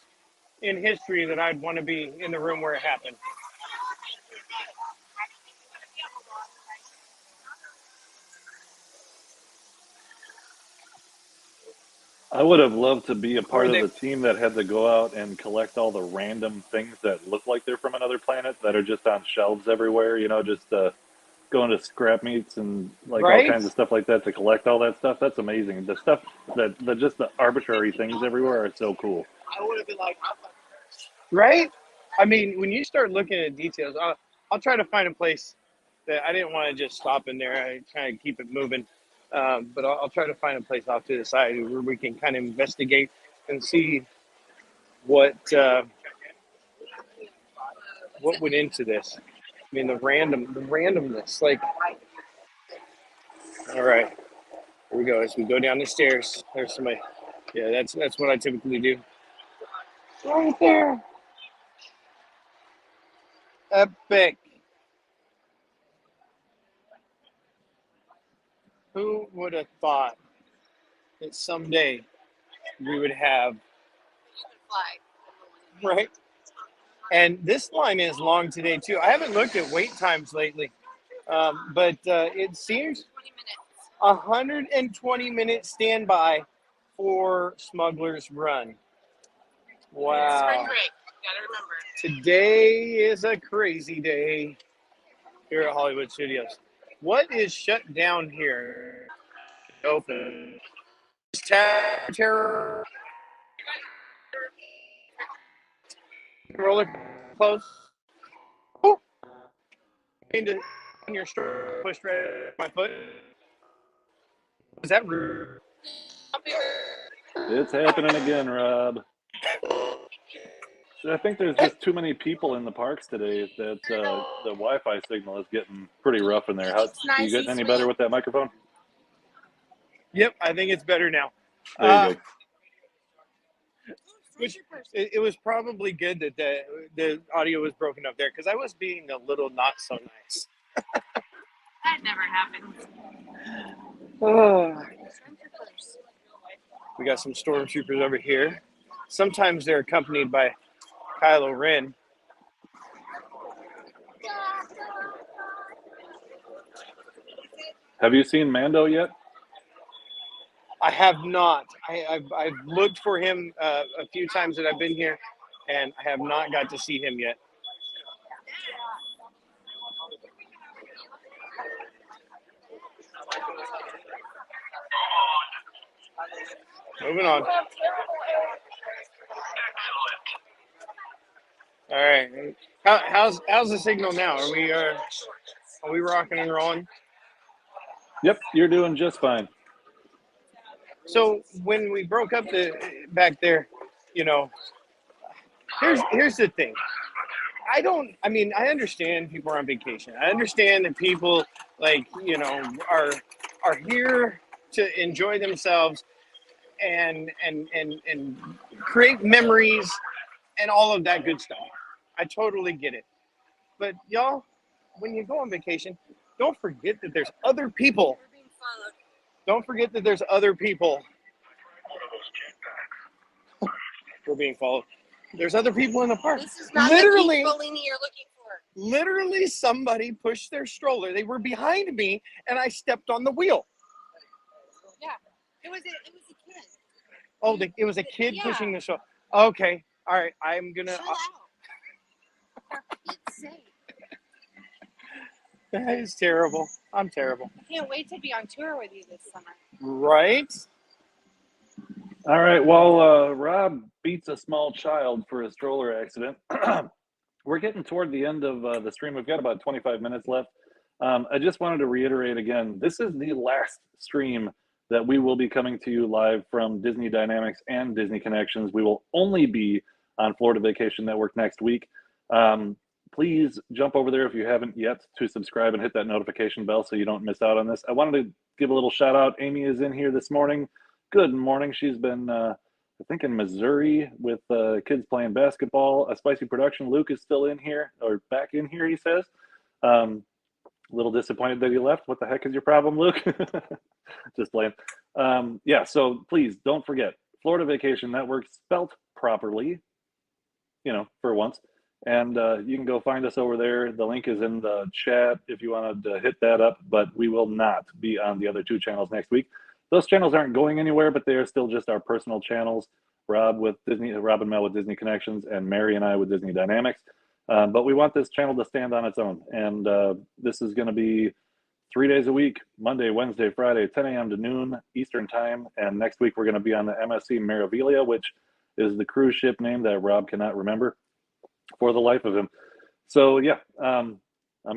in history that I'd want to be in the room where it happened. I would have loved to be a part Or of they- the team that had to go out and collect all the random things that look like they're from another planet that are just on shelves everywhere, you know, just going to scrap meets and like all Right? kinds of stuff like that to collect all that stuff. That's amazing. The stuff just the arbitrary things everywhere are so cool. I would have been like, right? I mean, when you start looking at details, I'll try to find a place that I didn't want to just stop in there. I try to keep it moving. But I'll try to find a place off to the side where we can kind of investigate and see what went into this. I mean, the randomness. Like, all right, here we go. As we go down the stairs, there's somebody. Yeah, that's what I typically do. Right there. Epic. Who would have thought that someday we would have, right? And this line is long today too. I haven't looked at wait times lately, but it seems 120-minute standby for Smuggler's Run. Wow. Today is a crazy day here at Hollywood Studios. What is shut down here? Open. Terror. Roller close. Oh. Into your store. Pushed right at my foot. Is that rude? It's happening again, Rob. I think there's just too many people in the parks today that the Wi-Fi signal is getting pretty rough in there. Are you getting any better with that microphone? Yep, I think it's better now. There you go. Which it was probably good that the audio was broken up there because I was being a little not so nice. That never happens. Oh. We got some stormtroopers over here. Sometimes they're accompanied by Kylo Ren. Have you seen Mando yet? I have not. I've looked for him a few times that I've been here, and I have not got to see him yet. Moving on. All right. How's the signal now? Are we rocking and rolling? Yep, you're doing just fine. So when we broke up back there, you know, here's the thing. I understand people are on vacation. I understand that people are here to enjoy themselves and create memories and all of that good stuff. I totally get it. But y'all, when you go on vacation, don't forget that there's other people. We're being followed. Don't forget that there's other people. We're being followed. There's other people in the park. This is not Literally, the Bellini you're looking for. literally somebody pushed their stroller. They were behind me and I stepped on the wheel. Yeah, it was a kid. Oh, it was a kid Yeah. pushing the stroller. Okay. All right. I'm going to. Chill out. For Pete's sake. That is terrible. I'm terrible. I can't wait to be on tour with you this summer. Right? All right. While Rob beats a small child for a stroller accident, we're getting toward the end of the stream. We've got about 25 minutes left. I just wanted to reiterate again, this is the last stream that we will be coming to you live from Disney Dynamics and Disney Connections. We will only be on Florida Vacation Network next week. Please jump over there if you haven't yet to subscribe and hit that notification bell so you don't miss out on this. I wanted to give a little shout out. Amy is in here this morning. Good morning. She's been, I think, in Missouri with kids playing basketball. A Spicy Production. Luke is still in here, or back in here, he says. A little disappointed that he left. What the heck is your problem, Luke? Just playing. Yeah, so please don't forget, Florida Vacation Network spelt properly, you know, for once. And you can go find us over there. The link is in the chat if you wanted to hit that up, but we will not be on the other two channels next week. Those channels aren't going anywhere, but they are still just our personal channels. Rob and Mel with Disney Connections, and Mary and I with Disney Dynamics. But we want this channel to stand on its own. And this is going to be 3 days a week, Monday, Wednesday, Friday, 10 a.m. to noon Eastern time. And next week, we're going to be on the MSC Meraviglia, which is the cruise ship name that Rob cannot remember for the life of him. So, yeah, I'm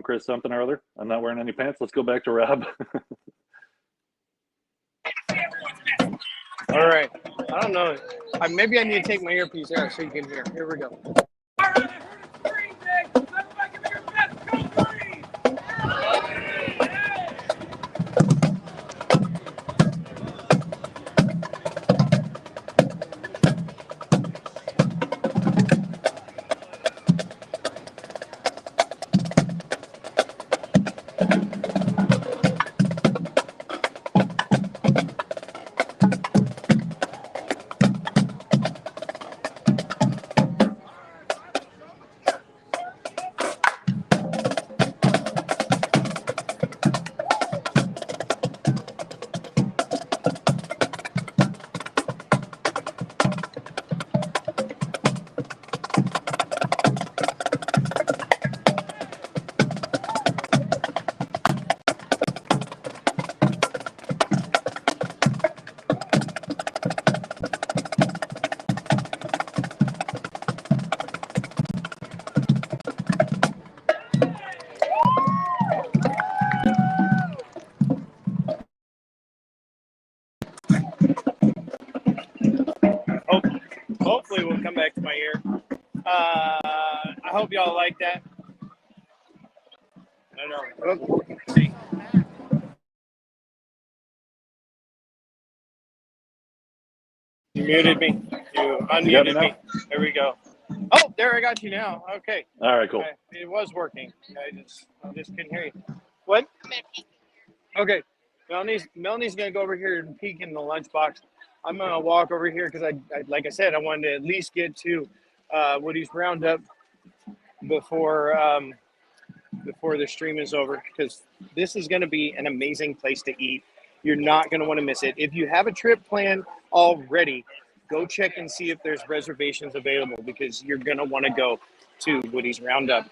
Chris something or other. I'm not wearing any pants. Let's go back to Rob. All right. I don't know. Maybe I need to take my earpiece out so you can hear. Here we go. Hopefully we'll come back to my ear. I hope y'all like that. I don't know. See. You muted me. You unmuted me. There we go. Oh, there I got you now. Okay. All right, cool. It was working. I just couldn't hear you. What? Okay. Melanie's gonna go over here and peek in the lunchbox. I'm gonna walk over here because I like I said, I wanted to at least get to Woody's Roundup before the stream is over, because this is gonna be an amazing place to eat. You're not gonna want to miss it. If you have a trip planned already, go check and see if there's reservations available, because you're gonna want to go to Woody's Roundup.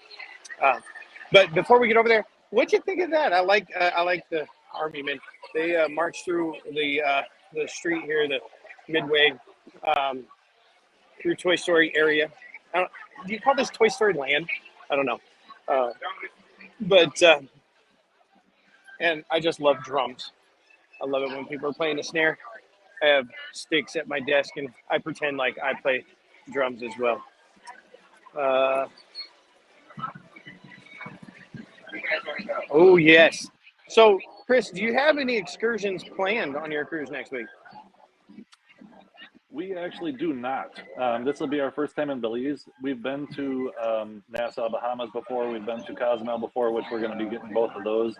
But before we get over there, what'd you think of that? I like the Army men. They march through the street here, the Midway, through Toy Story area. Do you call this Toy Story Land? I don't know. But and I just love drums. I love it when people are playing the snare. I have sticks at my desk, and I pretend like I play drums as well. Oh, yes. So, Chris, do you have any excursions planned on your cruise next week? We actually do not. This will be our first time in Belize. We've been to Nassau, Bahamas before. We've been to Cozumel before, which we're going to be getting both of those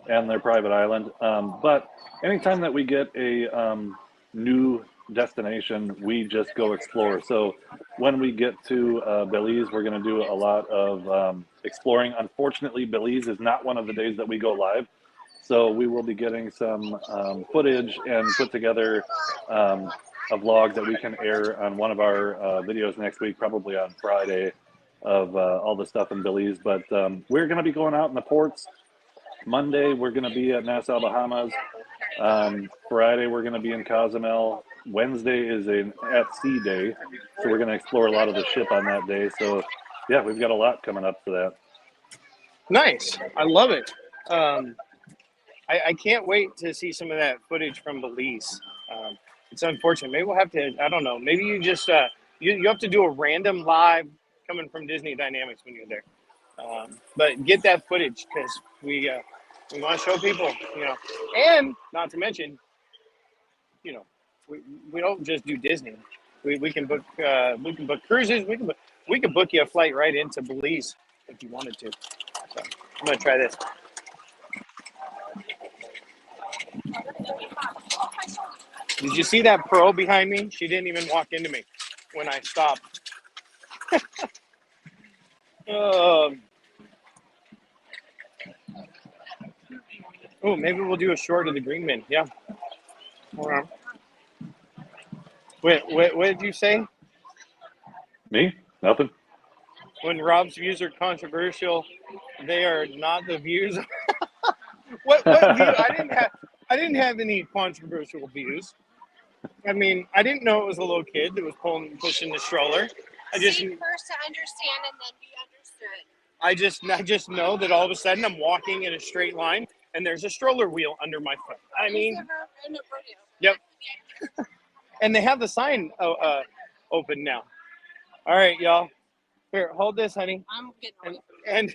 and their private island. But anytime that we get a new destination, we just go explore. So when we get to Belize, we're going to do a lot of exploring. Unfortunately, Belize is not one of the days that we go live. So we will be getting some footage and put together a vlog that we can air on one of our videos next week, probably on Friday, of all the stuff in Belize. But we're going to be going out in the ports. Monday, we're going to be at Nassau, Bahamas. Friday, we're going to be in Cozumel. Wednesday is an at-sea day, so we're going to explore a lot of the ship on that day. So, yeah, we've got a lot coming up for that. Nice. I love it. I can't wait to see some of that footage from Belize. It's unfortunate. Maybe we'll have to, I don't know, maybe you just, you have to do a random live coming from Disney Dynamics when you're there. But get that footage because we want to show people, you know, and not to mention, you know, we don't just do Disney. We can book cruises. We can book you a flight right into Belize if you wanted to. So I'm gonna try this. Did you see that pro behind me? She didn't even walk into me when I stopped. Oh, maybe we'll do a short of the Green Men. Yeah. Wait, what did you say? Me? Nothing. When Rob's views are controversial, they are not the views. What view? I didn't have any controversial views. I mean, I didn't know it was a little kid that was pushing the stroller. I just Seek first to understand and then be understood. I just know that all of a sudden I'm walking in a straight line and there's a stroller wheel under my foot. I mean, yep. And they have the sign open now. All right, y'all. Here, hold this, honey. I'm getting and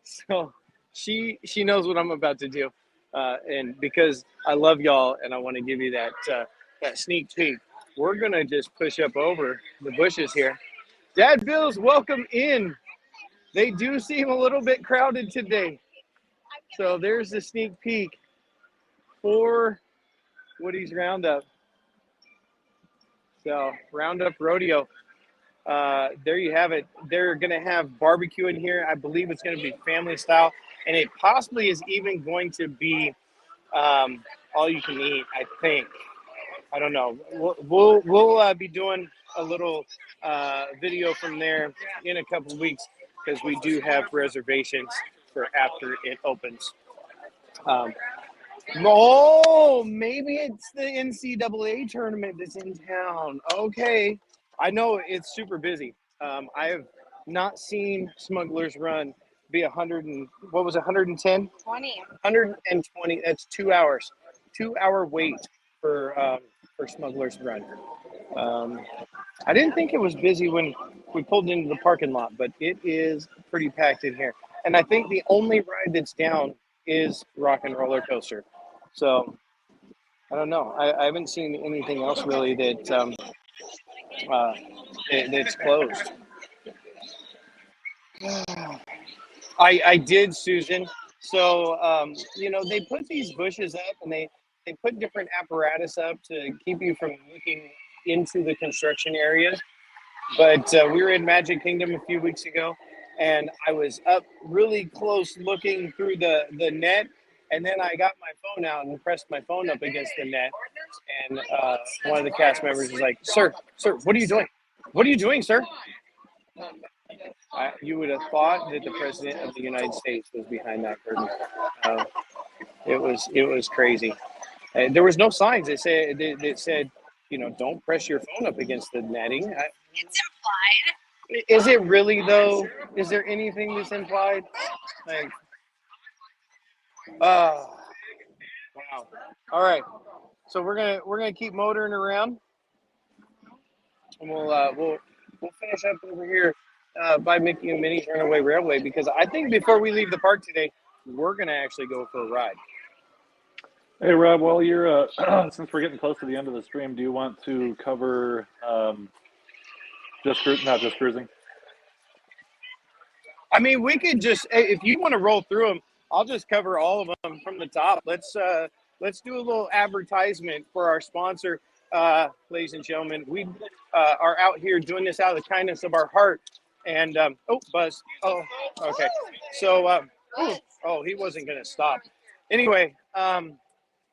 so she knows what I'm about to do. And because I love y'all and I want to give you that sneak peek, we're going to just push up over the bushes here. Dad Bills, welcome in. They do seem a little bit crowded today. So there's the sneak peek for Woody's Roundup. So Roundup Rodeo. There you have it. They're going to have barbecue in here. I believe it's going to be family style. And it possibly is even going to be all you can eat, I think. I don't know. We'll be doing a little video from there in a couple of weeks because we do have reservations for after it opens. Maybe it's the NCAA tournament that's in town. Okay. I know it's super busy. I have not seen Smuggler's Run be 110? 20. 120. That's 2 hours. 2 hour wait for Smuggler's Run. I didn't think it was busy when we pulled into the parking lot, but it is pretty packed in here. And I think the only ride that's down is Rock and Roller Coaster. So I don't know. I haven't seen anything else really that that's closed. I did, Susan. So, they put these bushes up and they put different apparatus up to keep you from looking into the construction areas. But we were in Magic Kingdom a few weeks ago, and I was up really close looking through the net, and then I got my phone out and pressed my phone up against the net, and one of the cast members was like, Sir, what are you doing? What are you doing, sir? You would have thought that the President of the United States was behind that curtain. It was crazy. There was no signs that said, don't press your phone up against the netting. It's implied. Is it really though? Is there anything that's implied? Like, wow. All right. So we're gonna keep motoring around, and we'll finish up over here by Mickey and Minnie's Runaway Railway because I think before we leave the park today, we're going to actually go for a ride. Hey, Rob, while you're, since we're getting close to the end of the stream, do you want to cover not just cruising? I mean, we could just, if you want to roll through them, I'll just cover all of them from the top. Let's do a little advertisement for our sponsor, ladies and gentlemen. We are out here doing this out of the kindness of our heart. And oh, Buzz. Oh, okay. So, oh, he wasn't going to stop. Anyway,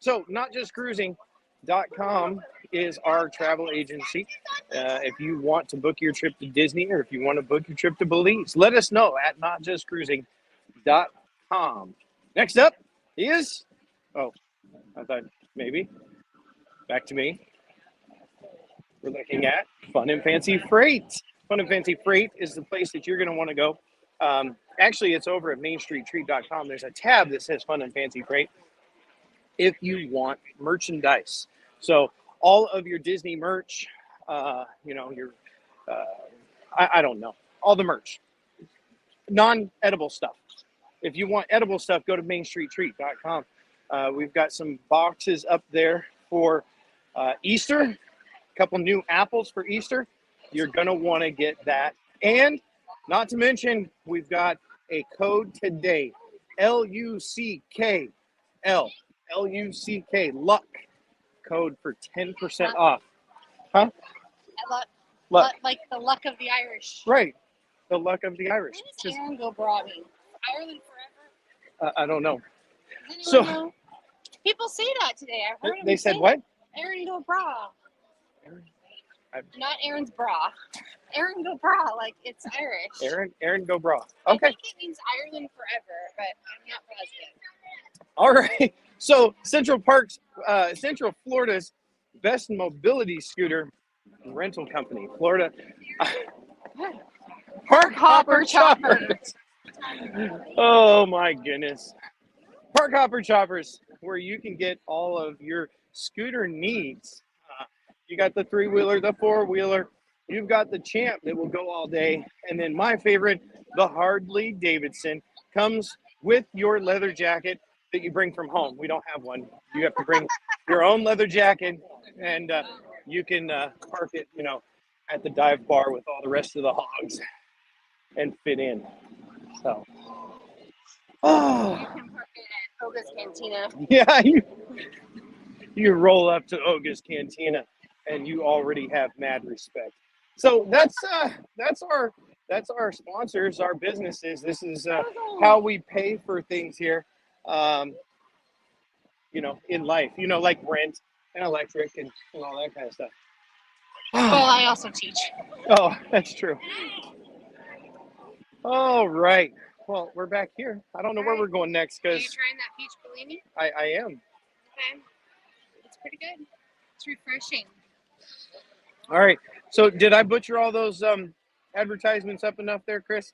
so notjustcruising.com is our travel agency. If you want to book your trip to Disney or if you want to book your trip to Belize, let us know at notjustcruising.com. Next up is, I thought maybe, back to me. We're looking at Fun and Fancy Freight. Fun and Fancy Freight is the place that you're going to want to go. Actually, it's over at mainstreettreat.com. There's a tab that says Fun and Fancy Freight if you want merchandise. So all of your Disney merch, I don't know, all the merch, non-edible stuff. If you want edible stuff, go to mainstreettreat.com. We've got some boxes up there for Easter, a couple new apples for Easter. You're going to want to get that. And not to mention, we've got a code today, L-U-C-K-L, L-U-C-K, luck, code for 10% off. Huh? Luck. Like the luck of the Irish. Right. The luck of the Irish. What does Aaron go bra mean? Ireland forever? I don't know. Does anyone know? People say that today. I heard them They said say what? Aaron go bra. Not Aaron's bra. Aaron go bra, like it's Irish. Aaron go bra. I Okay. think it means Ireland forever, but I'm not positive. All right. So Central Florida's best mobility scooter rental company, Florida Park Hopper Choppers. Oh my goodness. Park Hopper Choppers, where you can get all of your scooter needs. You got the 3-wheeler, the 4-wheeler. You've got the Champ that will go all day. And then my favorite, the Harley Davidson, comes with your leather jacket that you bring from home. We don't have one. You have to bring your own leather jacket, and you can park it, at the dive bar with all the rest of the hogs and fit in. So, You can park it at Oga's Cantina. yeah, you roll up to Oga's Cantina, and you already have mad respect. So that's our sponsors, our businesses. This is how we pay for things here, in life. Like rent and electric and all that kind of stuff. Well, I also teach. Oh, that's true. All right. Well, we're back here. I don't know where we're going next Are you because trying that peach Bellini? I am. Okay. It's pretty good. It's refreshing. All right. So did I butcher all those advertisements up enough there, Chris?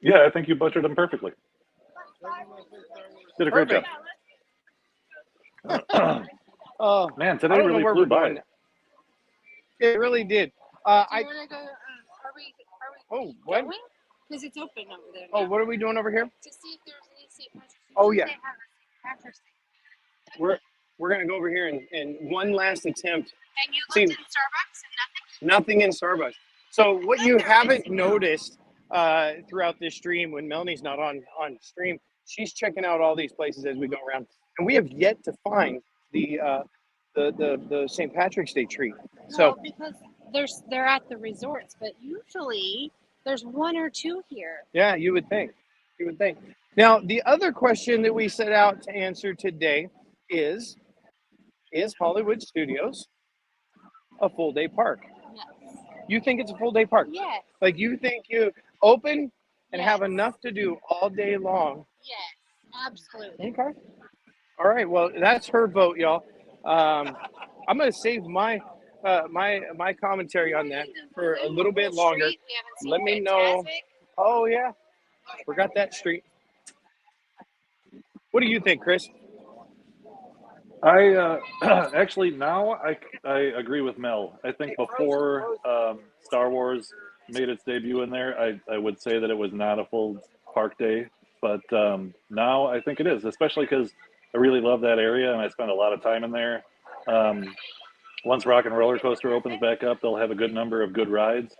Yeah, I think you butchered them perfectly. Did a great job. Oh Man, I today don't know really where flew we're by. going. It really did. Do you want to go? Are we Oh, what? going? Because it's open over there. Oh, now. what are we doing over here? To see if there's any St. Patrick's Day. Oh, yeah. They have a St. Patrick's Day. We're gonna go over here and one last attempt. And you See- looked in Starbucks and nothing? Nothing in Starbucks. So what you haven't noticed throughout this stream, when Melanie's not on stream, she's checking out all these places as we go around, and we have yet to find the St. Patrick's Day treat. So No, because they're at the resorts, but usually there's one or two here. yeah, you would think. Now, the other question that we set out to answer today is Hollywood Studios a full day park? Yes. You think it's a full day park? Yes. Like you think you open and Yes. have enough to do all day long? Yes. Absolutely. Okay. All right. Well, that's her vote, y'all. I'm gonna save my my commentary on that for a little bit longer. Street, we haven't seen Let me know. Fantastic. Oh yeah, forgot that street. What do you think, Chris? I actually now I agree with Mel. I think before Star Wars made its debut in there, I would say that it was not a full park day, but now I think it is, especially because I really love that area and I spend a lot of time in there. Once Rock and Roller Coaster opens back up, they'll have a good number of good rides,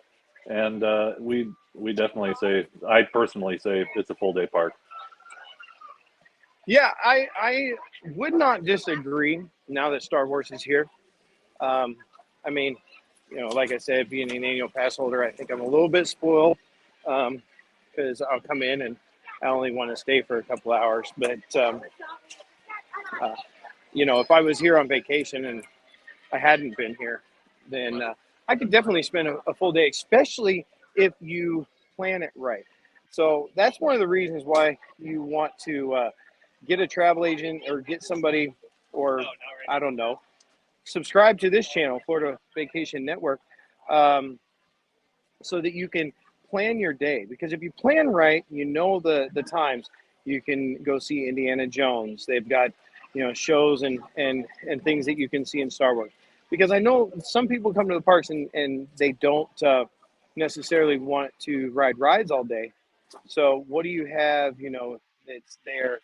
and we definitely say, I personally say, it's a full day park. Yeah, I would not disagree now that Star Wars is here. I mean, you know, like I said, being an annual pass holder, I think I'm a little bit spoiled because I'll come in and I only want to stay for a couple hours. But, you know, if I was here on vacation and I hadn't been here, then I could definitely spend a full day, especially if you plan it right. So that's one of the reasons why you want to get a travel agent or get somebody, or I don't know, subscribe to this channel, Florida Vacation Network, so that you can plan your day. Because if you plan right, you know the times. You can go see Indiana Jones. They've got, you know, shows and things that you can see in Star Wars. Because I know some people come to the parks and they don't necessarily want to ride rides all day. So what do you have, you know, that's there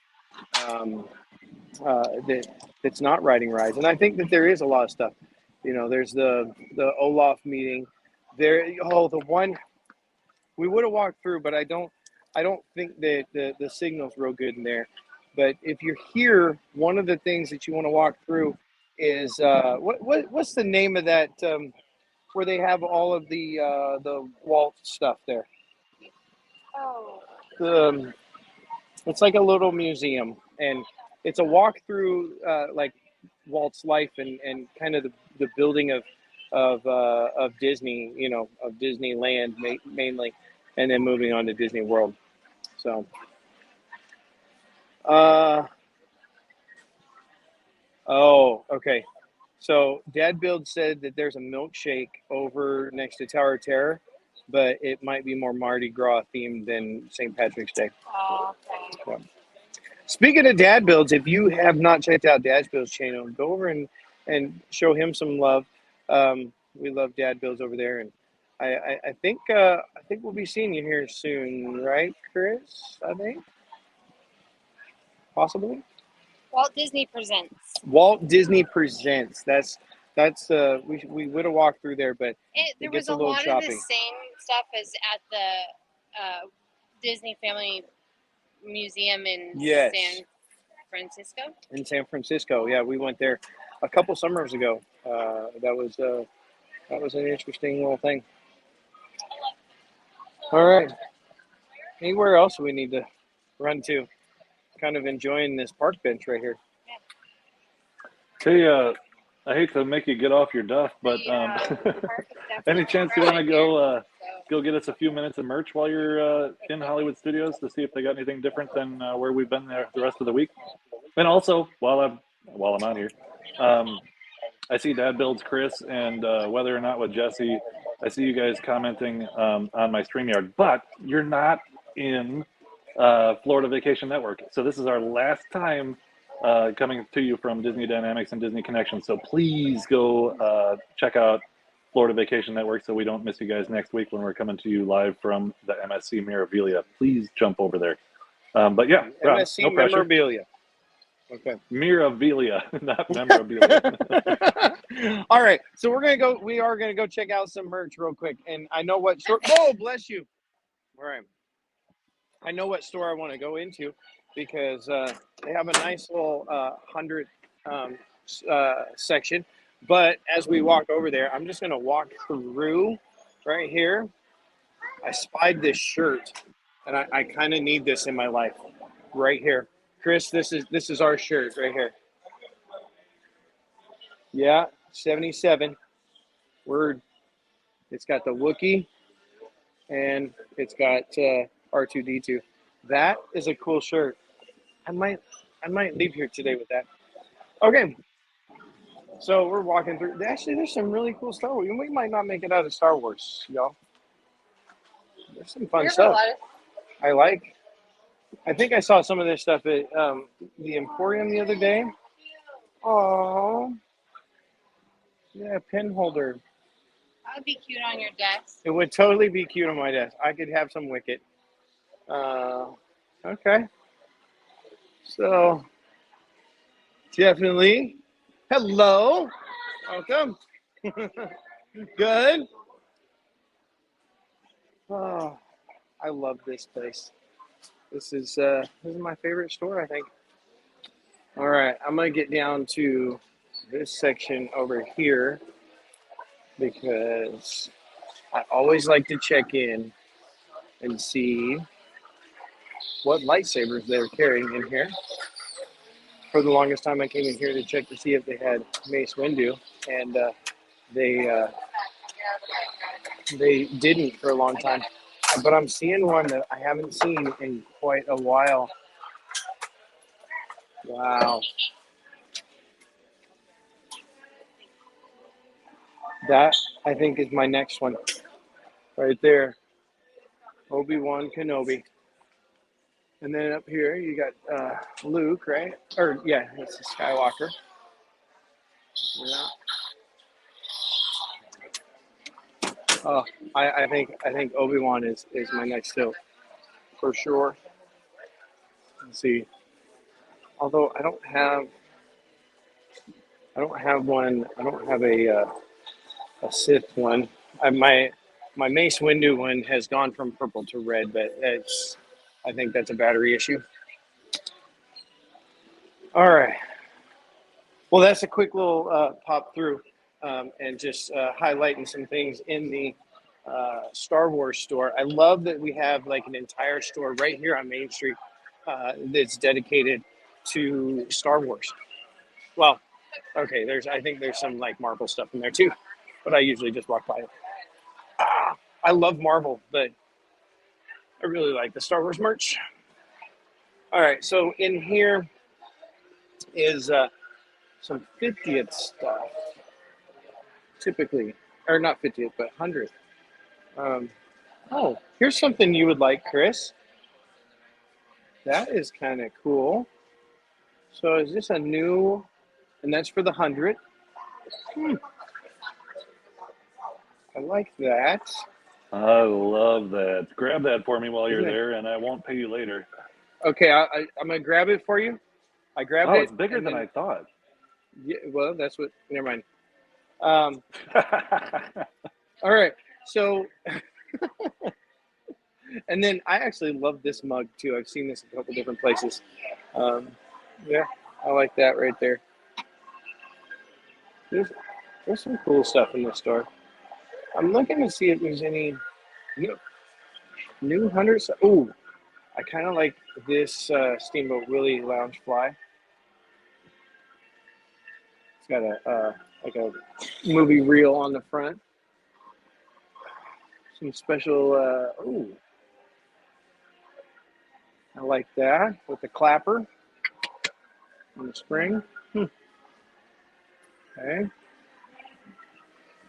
that's not riding rides? And I think that there is a lot of stuff. You know, there's the Olaf meeting. There, oh, the one we would have walked through, but I don't think that the signal's real good in there. But if you're here, one of the things that you want to walk through is what's the name of that where they have all of the Walt stuff there? Oh. It's like a little museum, and it's a walk through like Walt's life and kind of the building of Disney, you know, of Disneyland mainly, and then moving on to Disney World. So, oh, okay. So Dad Build said that there's a milkshake over next to Tower of Terror, but it might be more Mardi Gras themed than St. Patrick's Day. Oh, okay. So, speaking of Dad Builds, if you have not checked out Dad Builds channel, go over and show him some love. We love Dad Builds over there, and I think we'll be seeing you here soon, right, Chris? I think possibly. Walt Disney Presents. Walt Disney Presents. That's we would have walked through there, but There gets was a little lot choppy. of the same stuff as at the Disney Family Museum in Yes. San Francisco. In San Francisco, yeah, we went there a couple summers ago. That was an interesting little thing. All right. Anywhere else we need to run to? Kind of enjoying this park bench right here. Hey, I hate to make you get off your duff, but The park is any definitely chance you want to growing, go get us a few minutes of merch while you're in Hollywood Studios to see if they got anything different than where we've been there the rest of the week? And also, while I'm on here, I see Dad Builds Chris and Whether or Not with Jesse. I see you guys commenting on my StreamYard, but you're not in Florida Vacation Network. So this is our last time coming to you from Disney Dynamics and Disney Connection. So please go check out Florida Vacation Network so we don't miss you guys next week when we're coming to you live from the MSC Mirabilia. Please jump over there. But yeah, Rob, MSC no pressure. memorabilia. Okay. Mirabilia, not memorabilia. All right, so we are gonna go check out some merch real quick, and I know what store. Oh, bless you. All right, I know what store I want to go into because they have a nice little 100 section. But as we walk over there, I'm just gonna walk through right here. I spied this shirt, and I kind of need this in my life right here. Chris, this is our shirt right here. Yeah, 77. It's got the Wookiee and it's got R2-D2. That is a cool shirt. I might leave here today with that. Okay. So we're walking through. Actually, there's some really cool Star Wars. We might not make it out of Star Wars, y'all. There's some fun stuff. I think I saw some of this stuff at the Emporium the other day. Oh, yeah, pen holder. That would be cute on your desk. It would totally be cute on my desk. I could have some Wicket. Okay. So definitely, hello, welcome. Good. Oh, I love this place. This is my favorite store, I think. All right, I'm gonna get down to this section over here because I always like to check in and see what lightsabers they're carrying in here. For the longest time, I came in here to check to see if they had Mace Windu, and they didn't for a long time. But I'm seeing one that I haven't seen in quite a while. Wow. That, I think, is my next one. Right there. Obi-Wan Kenobi. And then up here, you got Luke, right? Or, yeah, it's a Skywalker. Yeah. Oh, I think Obi-Wan is my next tilt. For sure. Let's see. Although I don't have one. I don't have a Sith one. My Mace Windu one has gone from purple to red, but I think that's a battery issue. All right. Well, that's a quick little pop through and just highlighting some things in the Star Wars store. I love that we have like an entire store right here on Main Street that's dedicated to Star Wars. Well, okay, I think there's some like Marvel stuff in there too, but I usually just walk by it. I love Marvel, but I really like the Star Wars merch. All right, so in here is some 50th stuff, typically, or not 50th, but 100th. Oh, here's something you would like, Chris. That is kind of cool. So is this a new, and that's for the 100th? I like that. I love that. Grab that for me while you're there, and I won't pay you later. Okay, I'm going to grab it for you. I grabbed it. Oh, it's bigger than I thought. Yeah, well, that's what, never mind. All right, so, and then I actually love this mug too. I've seen this in a couple different places. Yeah, I like that right there. There's some cool stuff in this store. I'm looking to see if there's any new hunters. Oh, I kind of like this Steamboat Willie Lounge Fly. It's got a like a movie reel on the front. Some special. I like that with the clapper on the spring. Okay.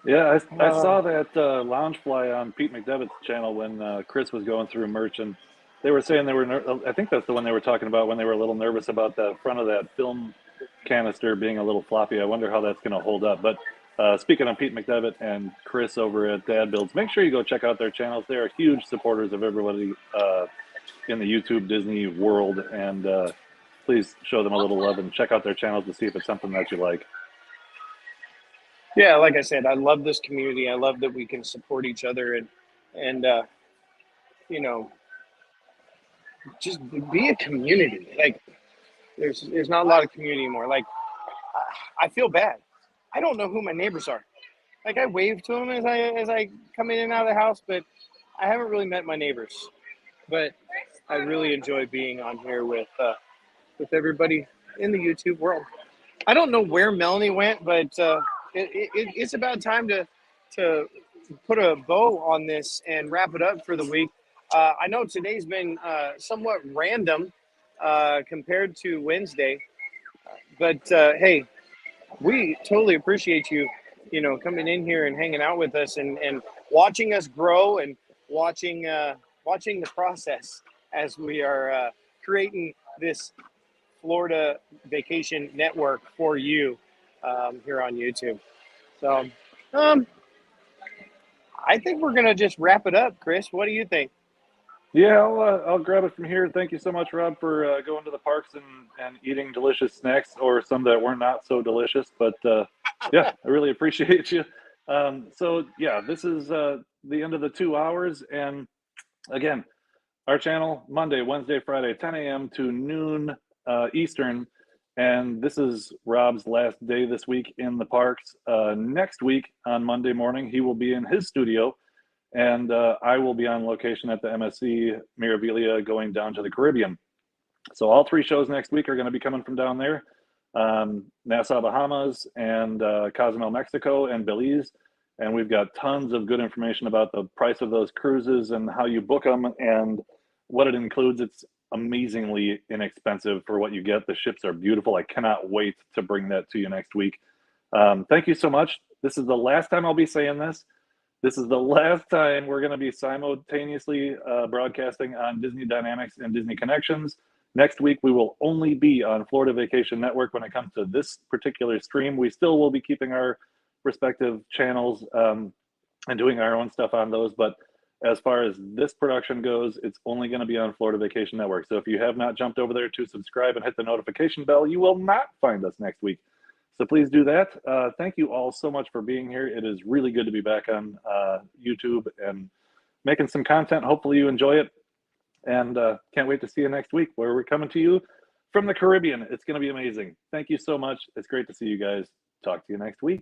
Yeah, I saw that Loungefly on Pete McDevitt's channel when Chris was going through merch, and they were saying they were. I think that's the one they were talking about when they were a little nervous about the front of that film canister being a little floppy. I wonder how that's going to hold up. But speaking of Pete McDevitt and Chris over at Dad Builds, make sure you go check out their channels. They are huge supporters of everybody in the YouTube Disney world, and please show them a little love and check out their channels to see if it's something that you like. Yeah, like I said, I love this community. I love that we can support each other and you know, just be a community. Like there's not a lot of community anymore. Like I feel bad. I don't know who my neighbors are. Like I wave to them as I come in and out of the house, but I haven't really met my neighbors. But I really enjoy being on here with everybody in the YouTube world. I don't know where Melanie went, but it's about time to put a bow on this and wrap it up for the week. I know today's been somewhat random compared to Wednesday, but hey, we totally appreciate you, coming in here and hanging out with us and watching us grow and watching the process as we are creating this Florida Vacation Network for you here on YouTube. So I think we're gonna just wrap it up. Chris, what do you think? Yeah, I'll grab it from here. Thank you so much, Rob, for going to the parks and eating delicious snacks, or some that were not so delicious. But yeah, I really appreciate you. So yeah, this is the end of the 2 hours. And again, our channel, Monday, Wednesday, Friday, 10 a.m. to noon Eastern. And this is Rob's last day this week in the parks. Next week on Monday morning, he will be in his studio. And I will be on location at the MSC Mirabilia going down to the Caribbean. So all 3 shows next week are going to be coming from down there. Nassau, Bahamas, and Cozumel, Mexico, and Belize. And we've got tons of good information about the price of those cruises and how you book them and what it includes. It's amazingly inexpensive for what you get. The ships are beautiful. I cannot wait to bring that to you next week. Thank you so much. This is the last time I'll be saying this. This is the last time we're going to be simultaneously broadcasting on Disney Dynamics and Disney Connections. Next week, we will only be on Florida Vacation Network when it comes to this particular stream. We still will be keeping our respective channels and doing our own stuff on those. But as far as this production goes, it's only going to be on Florida Vacation Network. So if you have not jumped over there to subscribe and hit the notification bell, you will not find us next week. So please do that. Thank you all so much for being here. It is really good to be back on YouTube and making some content. Hopefully you enjoy it. And can't wait to see you next week, where we're coming to you from the Caribbean. It's going to be amazing. Thank you so much. It's great to see you guys. Talk to you next week.